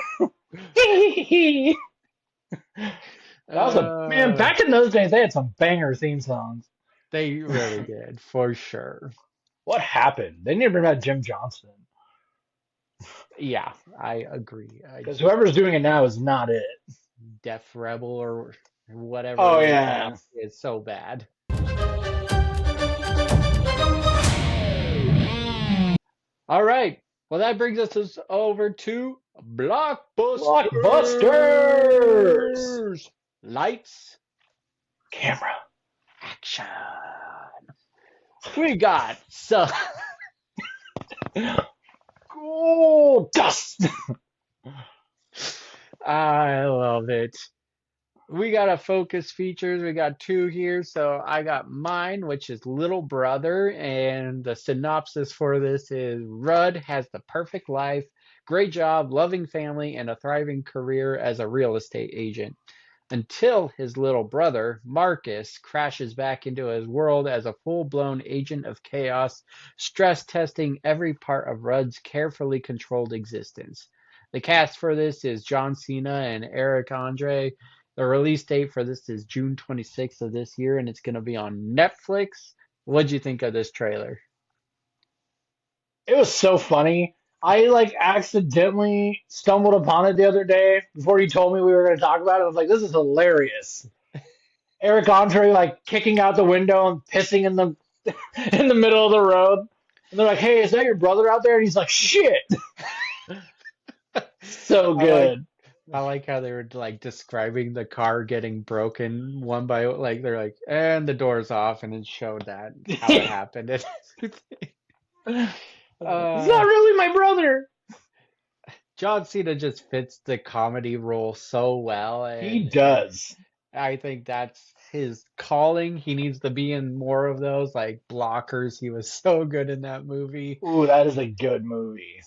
That was a man. uh Back in those days, they had some banger theme songs. they really did, for sure. What happened? They need to bring back Jim Johnston Yeah, I agree. because whoever's doing it now is not it. Def Rebel or whatever Oh it is now yeah. is so bad. All right. Well, that brings us over to Blockbusters. Blockbusters. Lights, Camera. action. We got some. Gold dust. I love it. We got a focus features. We got two here. So I got mine, which is Little Brother. And the synopsis for this is Rudd has the perfect life, great job, loving family, and a thriving career as a real estate agent. Until his little brother, Marcus, crashes back into his world as a full-blown agent of chaos, stress testing every part of Rudd's carefully controlled existence. The cast for this is John Cena and Eric Andre. The release date for this is June 26th of this year, and it's going to be on Netflix. What'd you think of this trailer? It was so funny. I like accidentally stumbled upon it the other day before you told me we were going to talk about it. I was like, this is hilarious. Eric Andre like kicking out the window and pissing in the in the middle of the road. And they're like, "Hey, is that your brother out there?" And he's like, "Shit." So I like good. I like how they were like describing the car getting broken one by like they're like and the door's off and it showed that how it happened. It's uh not really my brother. John Cena just fits the comedy role so well, He and does. I think that's his calling. He needs to be in more of those like blockers. He was so good in that movie. Ooh, that is a good movie.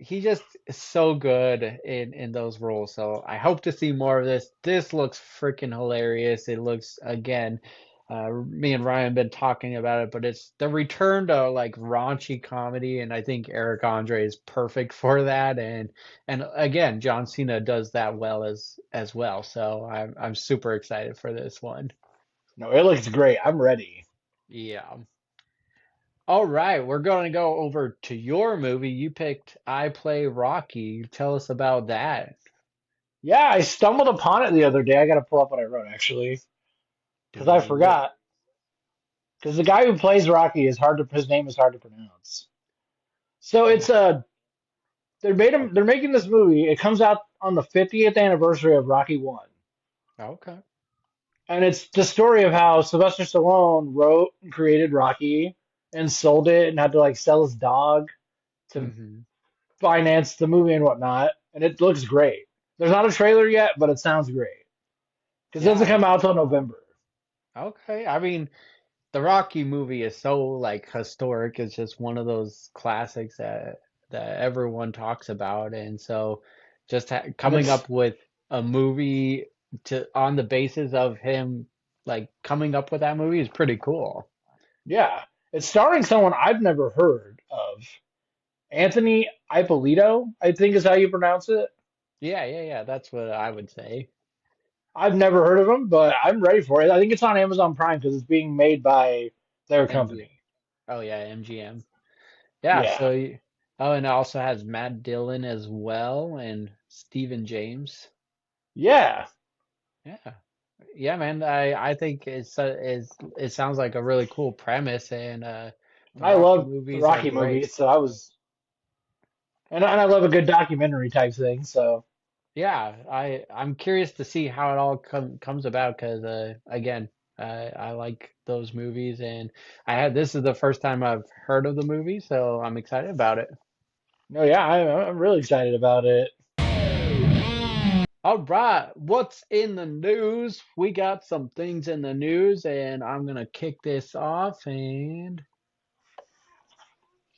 He just is so good in those roles. So I hope to see more of this. This looks freaking hilarious. It looks again. Me and Ryan been talking about it, but it's the return to like raunchy comedy, and I think Eric Andre is perfect for that. And again, John Cena does that well as well. So I'm super excited for this one. No, it looks great. I'm ready. Yeah. All right, we're going to go over to your movie. You picked I Play Rocky. Tell us about that. Yeah, I stumbled upon it the other day. I got to pull up what I wrote actually because I Do it. forgot. Because the guy who plays Rocky is hard to his name is hard to pronounce. So it's a they're making this movie. It comes out on the 50th anniversary of Rocky 1. Okay. And it's the story of how Sylvester Stallone wrote and created Rocky and sold it and had to like sell his dog to Hmm. finance the movie and whatnot. And it looks great. There's not a trailer yet, but it sounds great. Because it doesn't Yeah. come out till November. Okay. I mean, the Rocky movie is so like historic. It's just one of those classics that everyone talks about, and so just And coming it's up with a movie to on the basis of him like coming up with that movie is pretty cool. yeah. It's starring someone I've never heard of. Anthony Ippolito, I think is how you pronounce it. Yeah, yeah, yeah. That's what I would say. I've never heard of him, but I'm ready for it. I think it's on Amazon Prime because it's being made by their MG. company. Oh yeah, MGM. Yeah. Yeah. So oh, and it also has Matt Dillon as well and Stephen James. Yeah. Yeah. Yeah, man. I think it sounds like a really cool premise, and the I Rocky love the movies are Rocky great. movies, so I was And I love a good documentary type thing. So Yeah, I'm curious to see how it all comes about because again, I like those movies and I had this is the first time I've heard of the movie, so I'm excited about it. no, yeah, I'm really excited about it. All right, what's in the news? We got some things in the news, and I'm gonna kick this off. And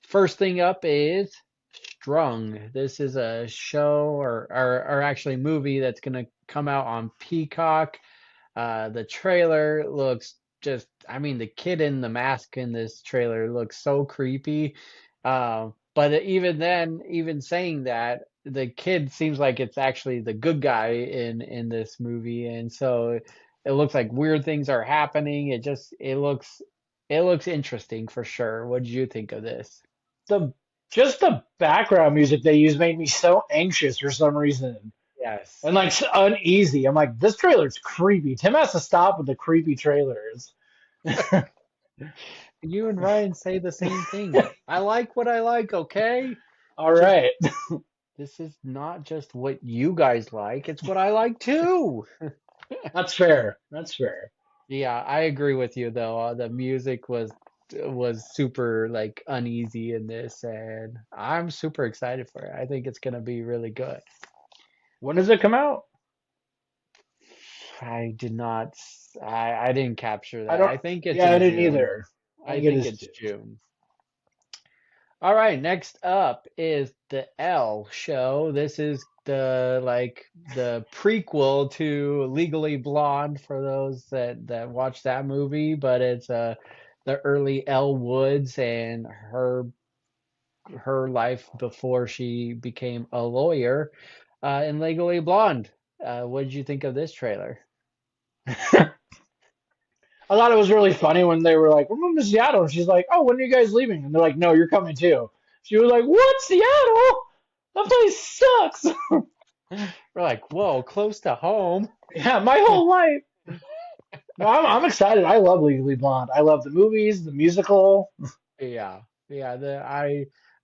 first thing up is Strung. This is a show or actually movie that's gonna come out on Peacock. The trailer looks I mean, the kid in the mask in this trailer looks so creepy. But even then, even saying that, the kid seems like it's actually the good guy in this movie, and so it looks like weird things are happening. It looks interesting for sure. What did you think of this? The just the background music they use made me so anxious for some reason. Yes. And like uneasy. I'm like, this trailer's creepy. Tim has to stop with the creepy trailers. You and Ryan say the same thing. I like what I like, okay? All Just right. this is not just what you guys like, it's what I like too. That's fair. That's fair. Yeah, I agree with you though. The music was super like uneasy in this, and I'm super excited for it. I think it's gonna be really good. When does it come out? I did not, I didn't capture I that. don't. I think it's Yeah, I in didn't June. either. I I think it think is it's too. June. All right, next up is the L show. This is the prequel to Legally Blonde for those that watch that movie, but it's the early Elle Woods and her life before she became a lawyer in Legally Blonde. What did you think of this trailer? I thought it was really funny when they were like, "We're moving to Seattle," and she's like, "Oh, when are you guys leaving?" And they're like, "No, you're coming too." She was like, "What, Seattle? That place sucks." We're like, whoa, close to home. Yeah, my whole life. No, I'm excited. I love Legally Blonde. I love the movies, the musical. Yeah, yeah.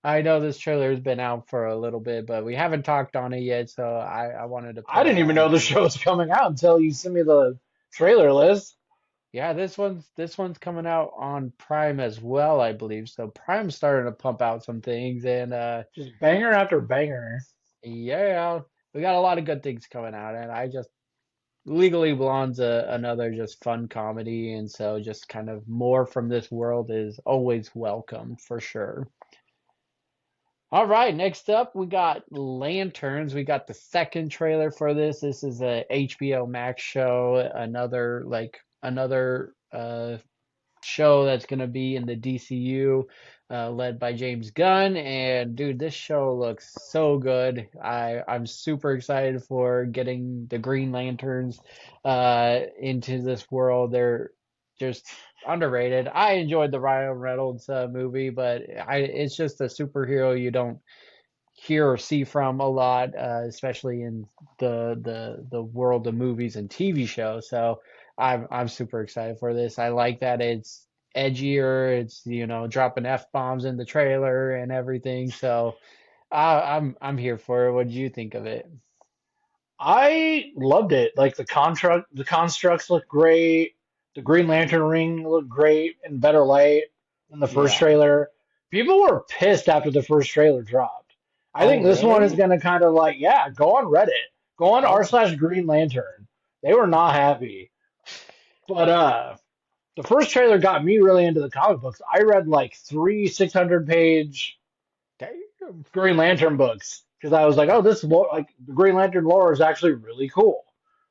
I know this trailer has been out for a little bit, but we haven't talked on it yet, so I wanted to I put it didn't even on know the here. show was coming out until you sent me the trailer list. Yeah, this one's coming out on Prime as well, I believe. So Prime's starting to pump out some things, and Just banger after banger. yeah, we got a lot of good things coming out, and I just Legally Blonde's another just fun comedy, and so just kind of more from this world is always welcome for sure. All right, next up we got Lanterns. We got the second trailer for this. This is a HBO Max show, another show that's going to be in the DCU, led by James Gunn. And dude, this show looks so good. I'm super excited for getting the Green Lanterns into this world. They're just underrated. I enjoyed the Ryan Reynolds movie, but it's just a superhero you don't hear or see from a lot, especially in the world of movies and TV shows. So I'm super excited for this. I like that it's edgier. It's dropping F bombs in the trailer and everything. So I'm here for it. What did you think of it? I loved it. Like the constructs look great. The Green Lantern ring looked great in better light than the first Yeah. trailer. People were pissed after the first trailer dropped. I Oh, think this one is really? gonna kind of like, yeah, go on Reddit, go on r Oh, slash Green Lantern. They were not happy. But the first trailer got me really into the comic books. I read like three 600-page damn. Green Lantern books because I was like, oh, like the Green Lantern lore is actually really cool.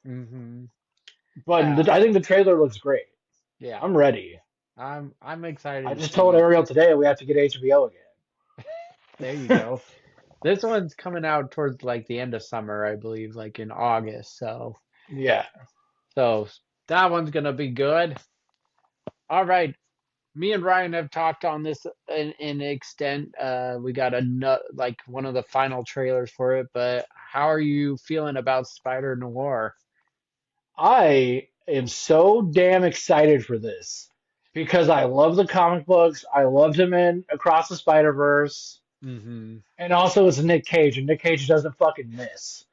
Mm-hmm. But Yeah. I think the trailer looks great. Yeah. I'm ready. I'm I excited to just told see. Ariel today we have to get HBO There you again. go. This one's coming out towards like the end of summer, I believe, like in August. Yeah. So that one's gonna be good. All right. Me and Ryan have talked on this in extent. We got like one of the final trailers for it, but how are you feeling about Spider Noir? I am so damn excited for this because I love the comic books. I loved him in Across the Spider Verse. Mm-hmm. And also it's Nick Cage, and Nick Cage doesn't fucking miss.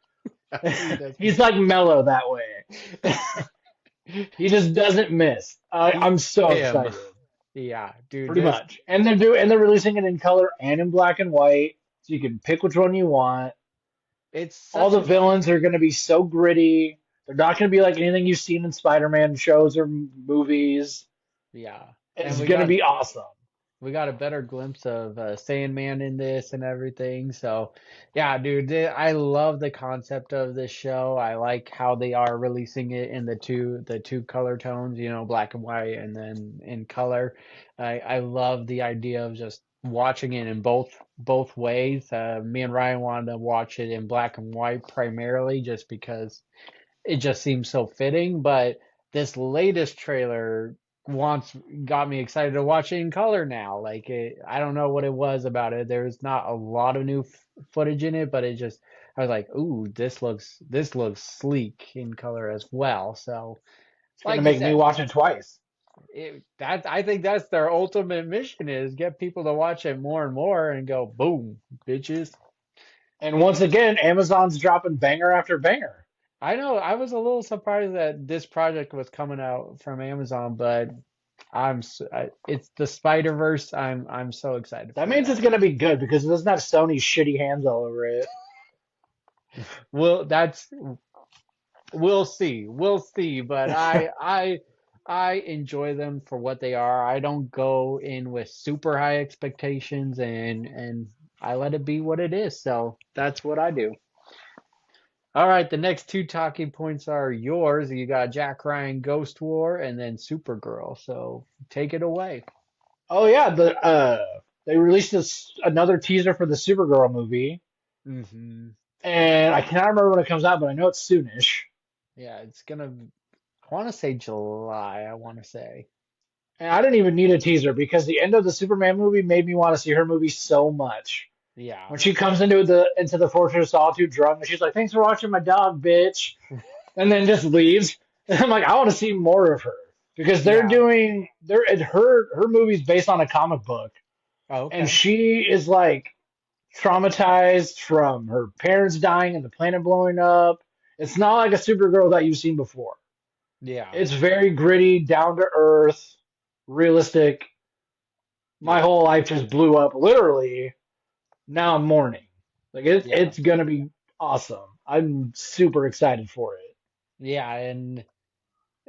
He does. He's like mellow that way. He just doesn't miss. He's I'm so him. excited. Yeah, dude. Pretty This. much. And they're releasing it in color and in black and white, so you can pick which one you want. It's All such the a. villains are going to be so gritty. They're not going to be like anything you've seen in Spider-Man shows or movies. Yeah, and It's going to be awesome. we got a better glimpse of Sandman in this and everything. So, yeah, dude, I love the concept of this show. I like how they are releasing it in the two color tones, black and white, and then in color. I love the idea of just watching it in both ways. Me and Ryan wanted to watch it in black and white primarily, just because it just seems so fitting. But this latest trailer wants got me excited to watch it in color now. I don't know what it was about it. There's not a lot of new footage in it, but I was like, ooh, this looks sleek in color as well. So, It's going to like you make me said, watch it twice. I think that's their ultimate mission, is get people to watch it more and more and go, boom, bitches. And once again, Amazon's dropping banger after banger. I know I was a little surprised that this project was coming out from Amazon, but it's the Spider-Verse. I'm so excited That for means it's that. going to be good because it doesn't have Sony's shitty hands all over it. Well, we'll see. We'll see, but I enjoy them for what they are. I don't go in with super high expectations, and I let it be what it is. So that's what I do. All right, the next two talking points are yours. You got Jack Ryan Ghost War and then Supergirl. So take it away. Oh yeah, they released another teaser for the Supergirl movie, Hmm. and I cannot remember when it comes out, but I know it's soonish. Yeah, I want to say July, I want to say. And I didn't even need a teaser because the end of the Superman movie made me want to see her movie so much. Yeah. When she comes into the Fortress of Solitude drunk, and she's like, "Thanks for watching my dog, bitch," and then just leaves. And I'm like, I want to see more of her because Yeah. her movie's based on a comic book, Oh, and okay. she is like traumatized from her parents dying and the planet blowing up. It's not like a Supergirl that you've seen before. Yeah. It's very gritty, down to earth, realistic. My Yeah. whole life just blew up literally. Now I'm mourning. Like Yeah. it's gonna be awesome. I'm super excited for it. Yeah, and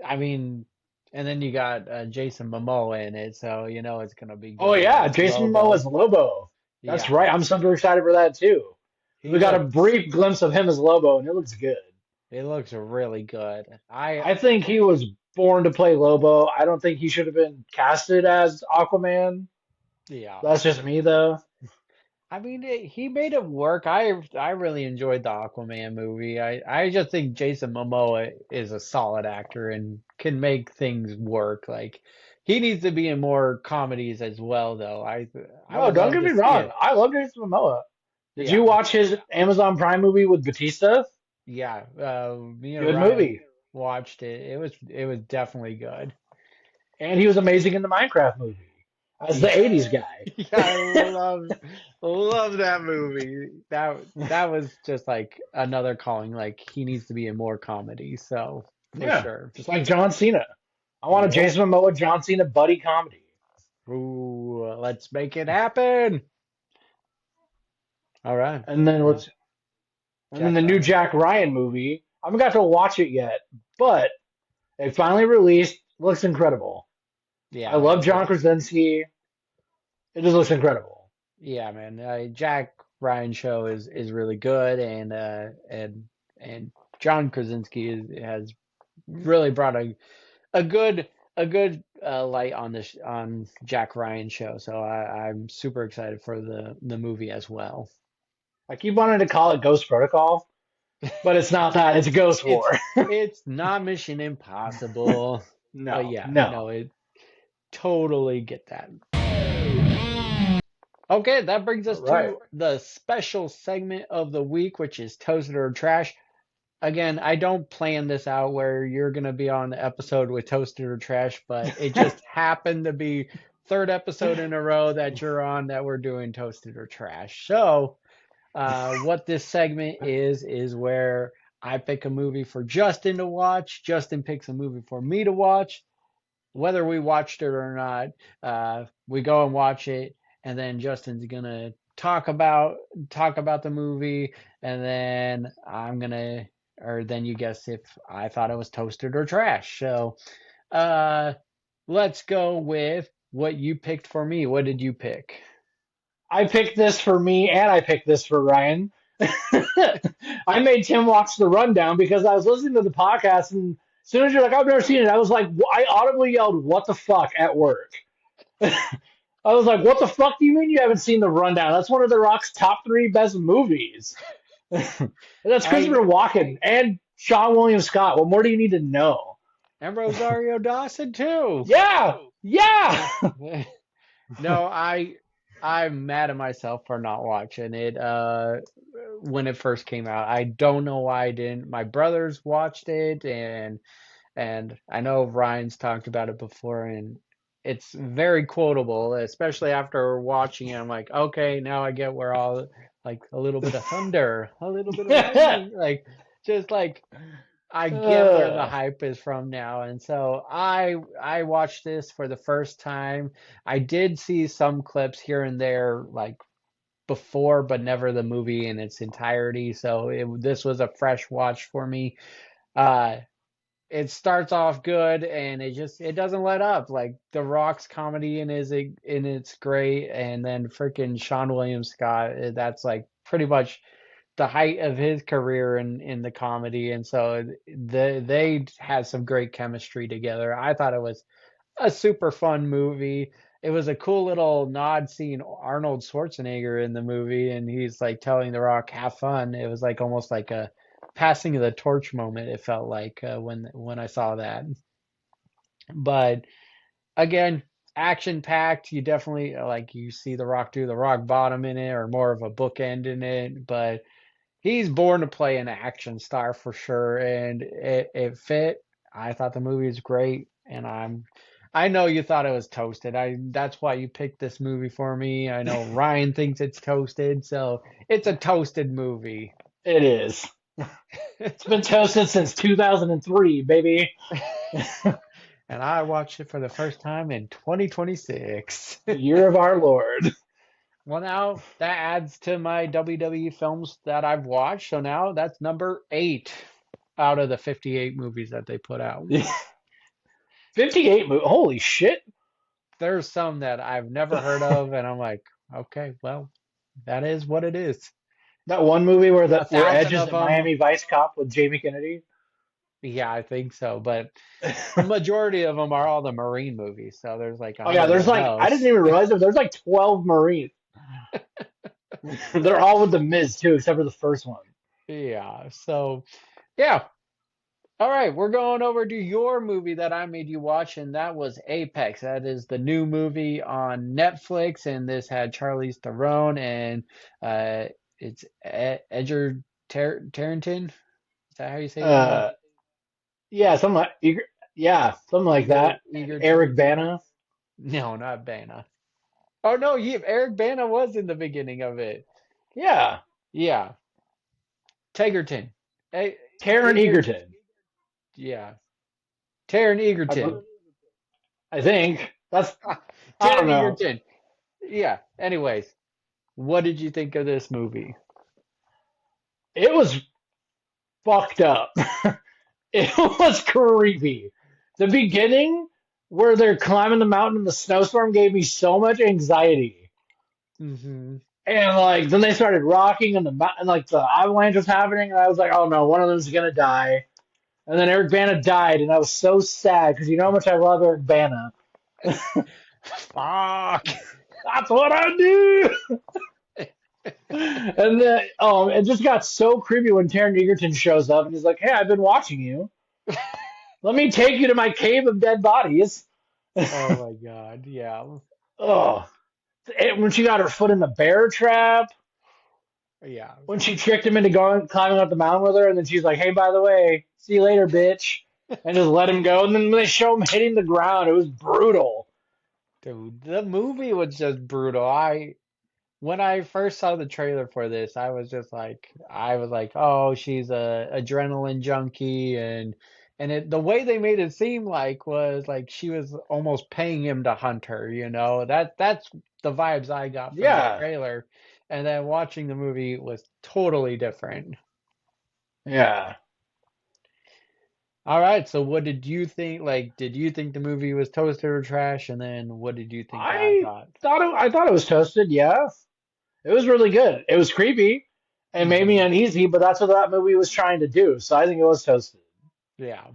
I mean, and then you got Jason Momoa in it, so it's gonna be Oh good yeah, as Jason Momoa Lobo. as Lobo. That's Yeah. right. I'm super excited for that too. He We got a looks brief glimpse of him as Lobo, and it looks good. it looks really good. I I think he was born to play Lobo. I don't think he should have been casted as Aquaman. yeah. That's just me though. I mean, he made it work. I really enjoyed the Aquaman movie. I just think Jason Momoa is a solid actor and can make things work. Like, he needs to be in more comedies as well, though. I No, would don't love get to me see wrong. it. I love Jason Momoa. Did you Yeah, watch his Amazon Prime movie with Batista? yeah. Me and Good Ryan movie. watched it. It was definitely good. And he was amazing in the Minecraft movie as the Yeah, 80s guy. yeah. I love that movie. That was just like another calling. Like, he needs to be in more comedy. So for Yeah, sure. just like John Cena. I want a Yep. Jason Momoa, John Cena buddy comedy. Ooh, let's make it happen. All right. And then Well, what's and then Jack the new Ryan. Jack Ryan movie. I haven't got to watch it yet, but they finally released. Looks incredible. I Yeah, love John Krasinski. It just looks incredible. yeah, man. Jack Ryan show is really good, and John Krasinski has really brought a good light on this on Jack Ryan show. So I'm super excited for the movie as well. I keep wanting to call it Ghost Protocol, but it's not that. It's Ghost It's War. it's not Mission Impossible, but No, yeah, no. no, it totally get that. Okay, that brings All us right. to the special segment of the week, which is Toasted or Trash. Again, I don't plan this out where you're going to be on the episode with Toasted or Trash, but it just happened to be third episode in a row that you're on that we're doing Toasted or Trash. So, what this segment is where I pick a movie for Justin to watch. Justin picks a movie for me to watch. Whether we watched it or not, we go and watch it, and then Justin's gonna talk about the movie, and then or then you guess if I thought it was toasted or trash. So, uh, let's go with what you picked for me. What did you pick? I picked this for me, and I picked this for Ryan. I made Tim watch the rundown because I was listening to the podcast, and as soon as you're like, "I've never seen it," I was like, I audibly yelled, "What the fuck?" at work. I was like, "What the fuck do you mean you haven't seen the rundown? That's one of The Rock's top 3 best movies." That's I Christopher Walken and Sean William Scott. What more do you need to know? and Rosario Dawson too. Yeah, yeah. No, I'm mad at myself for not watching it when it first came out. I don't know why I didn't. My brothers watched it, and I know Ryan's talked about it before, and it's very quotable, especially after watching it. I'm like, okay, now I get where all like a little bit of thunder, a little bit of lightning, like just like I get where the Uh, hype is from now. And so I watched this for the first time. I did see some clips here and there like before, but never the movie in its entirety. So this was a fresh watch for me. Uh, it starts off good and it doesn't let up. Like The Rock's comedy in it's great, and then freaking Sean William Scott, that's like pretty much the height of his career in the comedy, and so they had some great chemistry together. I thought it was a super fun movie. It was a cool little nod seeing Arnold Schwarzenegger in the movie, and he's like telling The Rock, "Have fun." It was like almost like a passing of the torch moment. It felt like when I saw that. But again, action packed. You definitely like you see The Rock do the rock bottom in it, or more of a bookend in it. But he's born to play an action star for sure, and it fit. I thought the movie was great, and I know you thought it was toasted. That's why you picked this movie for me. I know Ryan thinks it's toasted, so it's a toasted movie. it is. It's been toasted since 2003, baby. And I watched it for the first time in 2026. The year of our Lord. Well, now that adds to my WWE films that I've watched. So now that's number 8 out of the 58 movies that they put out. 58 holy shit. There's some that I've never heard of, and I'm like, okay, well, that is what it is. That one movie where A where thousand Edge is of a them, Miami Vice cop with Jamie Kennedy. yeah, I think so. But the majority of them are all the Marine movies. So there's like a Oh yeah, hundred there's of like I didn't those. even realize there's like 12 Marines. They're all with the Miz too, except for the first one. Yeah. So, yeah. All right, we're going over to your movie that I made you watch, and that was Apex. That is the new movie on Netflix, and this had Charlize Theron and it's Edger Tarrington. Is that how you say his name? Uh, yeah, something like yeah, something like Eager that. Eager Eric Tarrington? Bana. No, not Bana. Oh no, Eric Bana was in the beginning of it. Yeah, Yeah, Tegerton. Hey, Taron Eager. Egerton. Yeah, Taron I, Egerton. I think that's I don't Taron know. Egerton. Yeah. Anyways, what did you think of this movie? It was fucked up. It was creepy. The beginning where they're climbing the mountain in the snowstorm gave me so much anxiety. Hmm. And like then they started rocking and like the avalanche was happening and I was like, oh no, one of them's gonna die. And then Eric Bana died and I was so sad because you know how much I love Eric Bana. Fuck. That's what I do. And then it just got so creepy when Taron Egerton shows up and he's like, hey, I've been watching you. Let me take you to my cave of dead bodies. Oh my God. Yeah. Oh, when she got her foot in the bear trap, Yeah. when she tricked him into going climbing up the mountain with her, and then she's like, "Hey, by the way, see you later, bitch," and just let him go. And then when they show him hitting the ground, it was brutal. Dude, the movie was just brutal. I When I first saw the trailer for this, I was like, oh, she's a adrenaline junkie, and the way they made it seem like was like she was almost paying him to hunt her, you know. That's the vibes I got from the Yeah, trailer, and then watching the movie was totally different. yeah. All right, so what did you think? Like, did you think the movie was toasted or trash? And then what did you think I thought? I thought it was toasted. Yeah, it was really good. It was creepy and made me Hmm. uneasy, but that's what that movie was trying to do. So I think it was toasted. Yeah.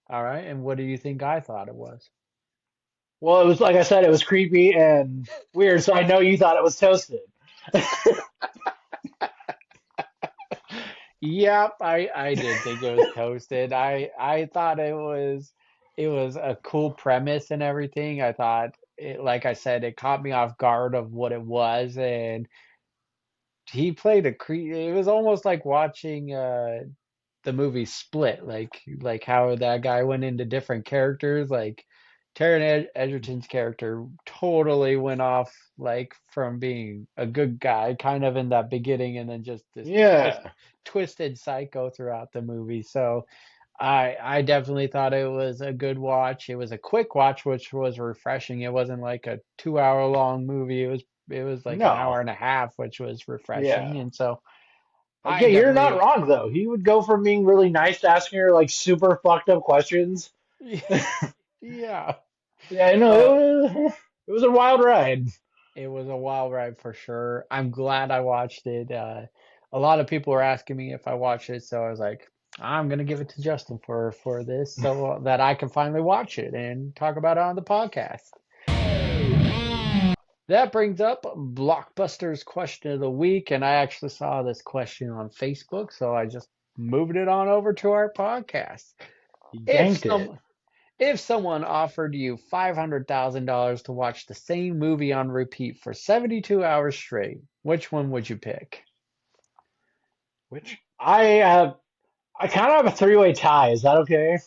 All right, and what do you think I thought it was? Well, it was like I said, it was creepy and weird. So I know you thought it was toasted. Yep, I did think it was toasted. I thought it was a cool premise and everything. I thought it, like I said, it caught me off guard of what it was, and he played a it was almost like watching the movie Split, like how that guy went into different characters. Like Taron Egerton's character totally went off like from being a good guy, kind of in that beginning, and then just this Yeah, twisted psycho throughout the movie. So I definitely thought it was a good watch. It was a quick watch, which was refreshing. It wasn't like a 2 hour long movie. It was like an hour no, and a half, which was refreshing. yeah. And so Like, I yeah, you're not definitely wrong though. He would go from being really nice to asking her like super fucked up questions. yeah. Yeah, I know Oh, it was a wild ride. it was a wild ride for sure. I'm glad I watched it. A lot of people were asking me if I watched it, so I was like, I'm gonna give it to Justin for this, so that I can finally watch it and talk about it on the podcast. That brings up Blockbusters question of the week, and I actually saw this question on Facebook, so I just moved it on over to our podcast. He If yanked it. some If someone offered you $500,000 to watch the same movie on repeat for 72 hours straight, which one would you pick? Which I kind of have a three-way tie. Is that okay?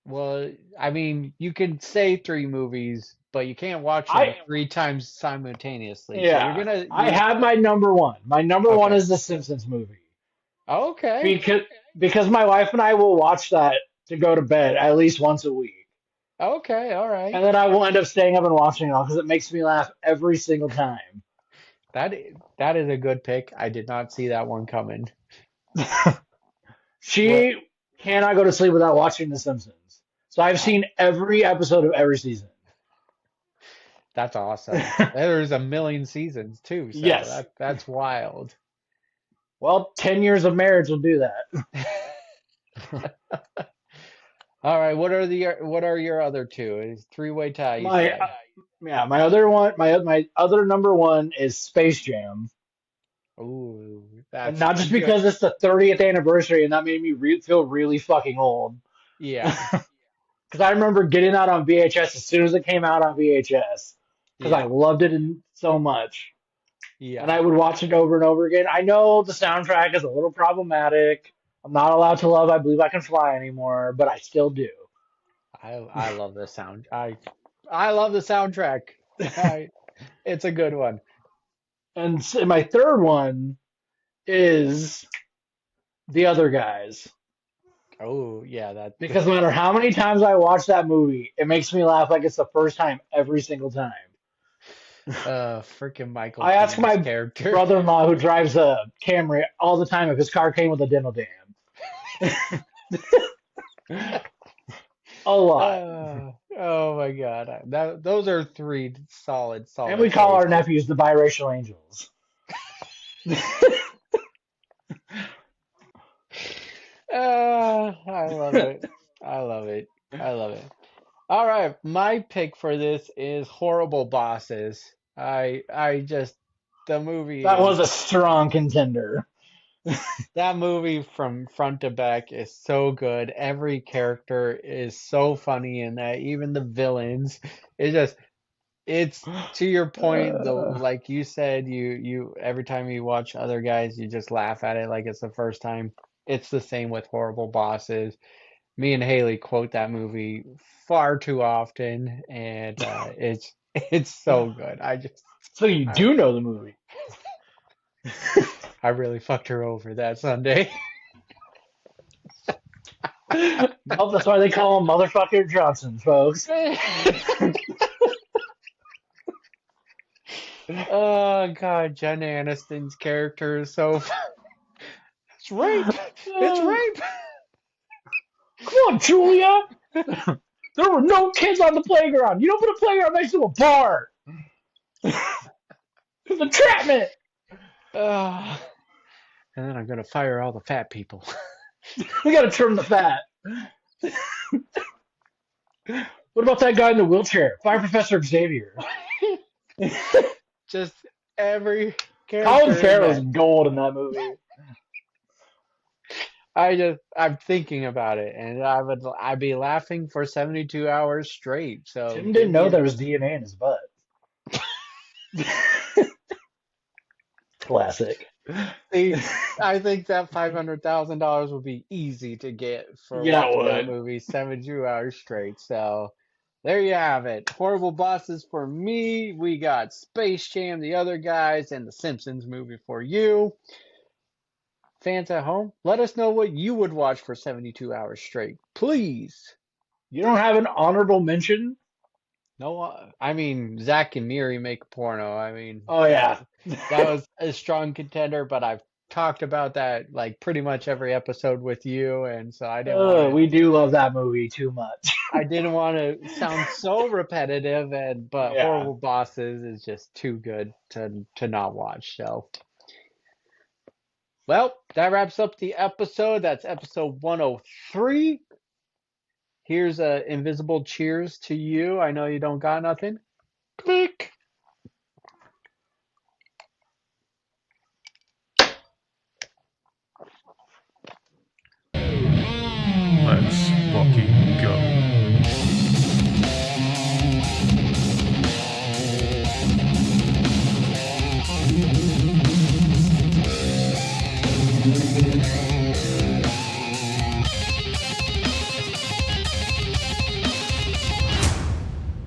Well, I mean, you can say three movies, but you can't watch them I three times simultaneously. So Yeah, I you're have my number one. My number one okay. is the Simpsons movie Okay. because my wife and I will watch that to go to bed at least once a week, Okay. All and right. then I will end up staying up and watching it all because it makes me laugh every single time. That is a good pick. I did not see that one coming. What? She cannot go to sleep without watching The Simpsons. So I've Uh, seen every episode of every season. that's awesome. There's a million seasons too, so Yes. that's wild. Well, 10 years of marriage will do that. All right, what are your other two? It's three-way tie, you My said. Yeah, my other one, my other number one is Space Jam. Ooh, And that's not a just good. because it's the 30th anniversary and that made me feel really fucking old. Yeah, Because I remember getting that on VHS as soon as it came out on VHS. Because I yeah, loved it so much. And yeah. I would watch it over and over again. I know the soundtrack is a little problematic. I'm not allowed to love I Believe I Can Fly anymore, but I still do. I love the sound. I love the soundtrack. I, it's a good one. And my third one is The Other Guys. Oh, yeah, that Because no matter how many times I watch that movie, it makes me laugh like it's the first time every single time. freaking Michael I ask Keaton's my character. brother-in-law who drives a Camry all the time if his car came with a dental dam. A lot. Oh my God. Those are three And we solid call our choices. nephews the biracial angels. I love it. I love it. I love it. All right, my pick for this is Horrible Bosses. I just the movie That was is a strong contender. that movie from front to back is so good. Every character is so funny in that, even the villains. It just it's to your point though, Uh, like you said, you every time you watch other guys, you just laugh at it like it's the first time. It's the same with Horrible Bosses. Me and Haley quote that movie far too often, and It's so good. So you do know the movie. I really fucked her over that Sunday. Well, that's why they call him Motherfucker Johnson, folks. Oh God, Jen Aniston's character is so. It's rape. It's rape. Come on, Julia. There were no kids on the playground. You don't put a playground next to a bar. It's entrapment. And then I'm gonna fire all the fat people. We gotta trim the fat. What about that guy in the wheelchair? Fire Professor Xavier. Just every character. Colin Farrell's gold in that movie. I'm thinking about it, and I'd be laughing for 72 hours straight. So Tim didn't know there was DNA in his butt. Classic. See, I think that $500,000 would be easy to get for Yeah, it watching that would. movie 72 hours straight. So there you have it. Horrible Bosses for me. We got Space Jam, the other guys, and the Simpsons movie for you. Fans at home, let us know what you would watch for 72 hours straight. Please. You don't have an honorable mention? No, I mean, Zach and Miri make a porno. I mean, Oh, yeah. that was a strong contender, but I've talked about that like pretty much every episode with you, and so I didn't We do love that movie too much. want to sound so repetitive, but Yeah. Horrible Bosses is just too good to not watch. So, well, that wraps up the episode. That's episode 103. Here's a invisible cheers to you. I know you don't got nothing. Click. Let's fucking go.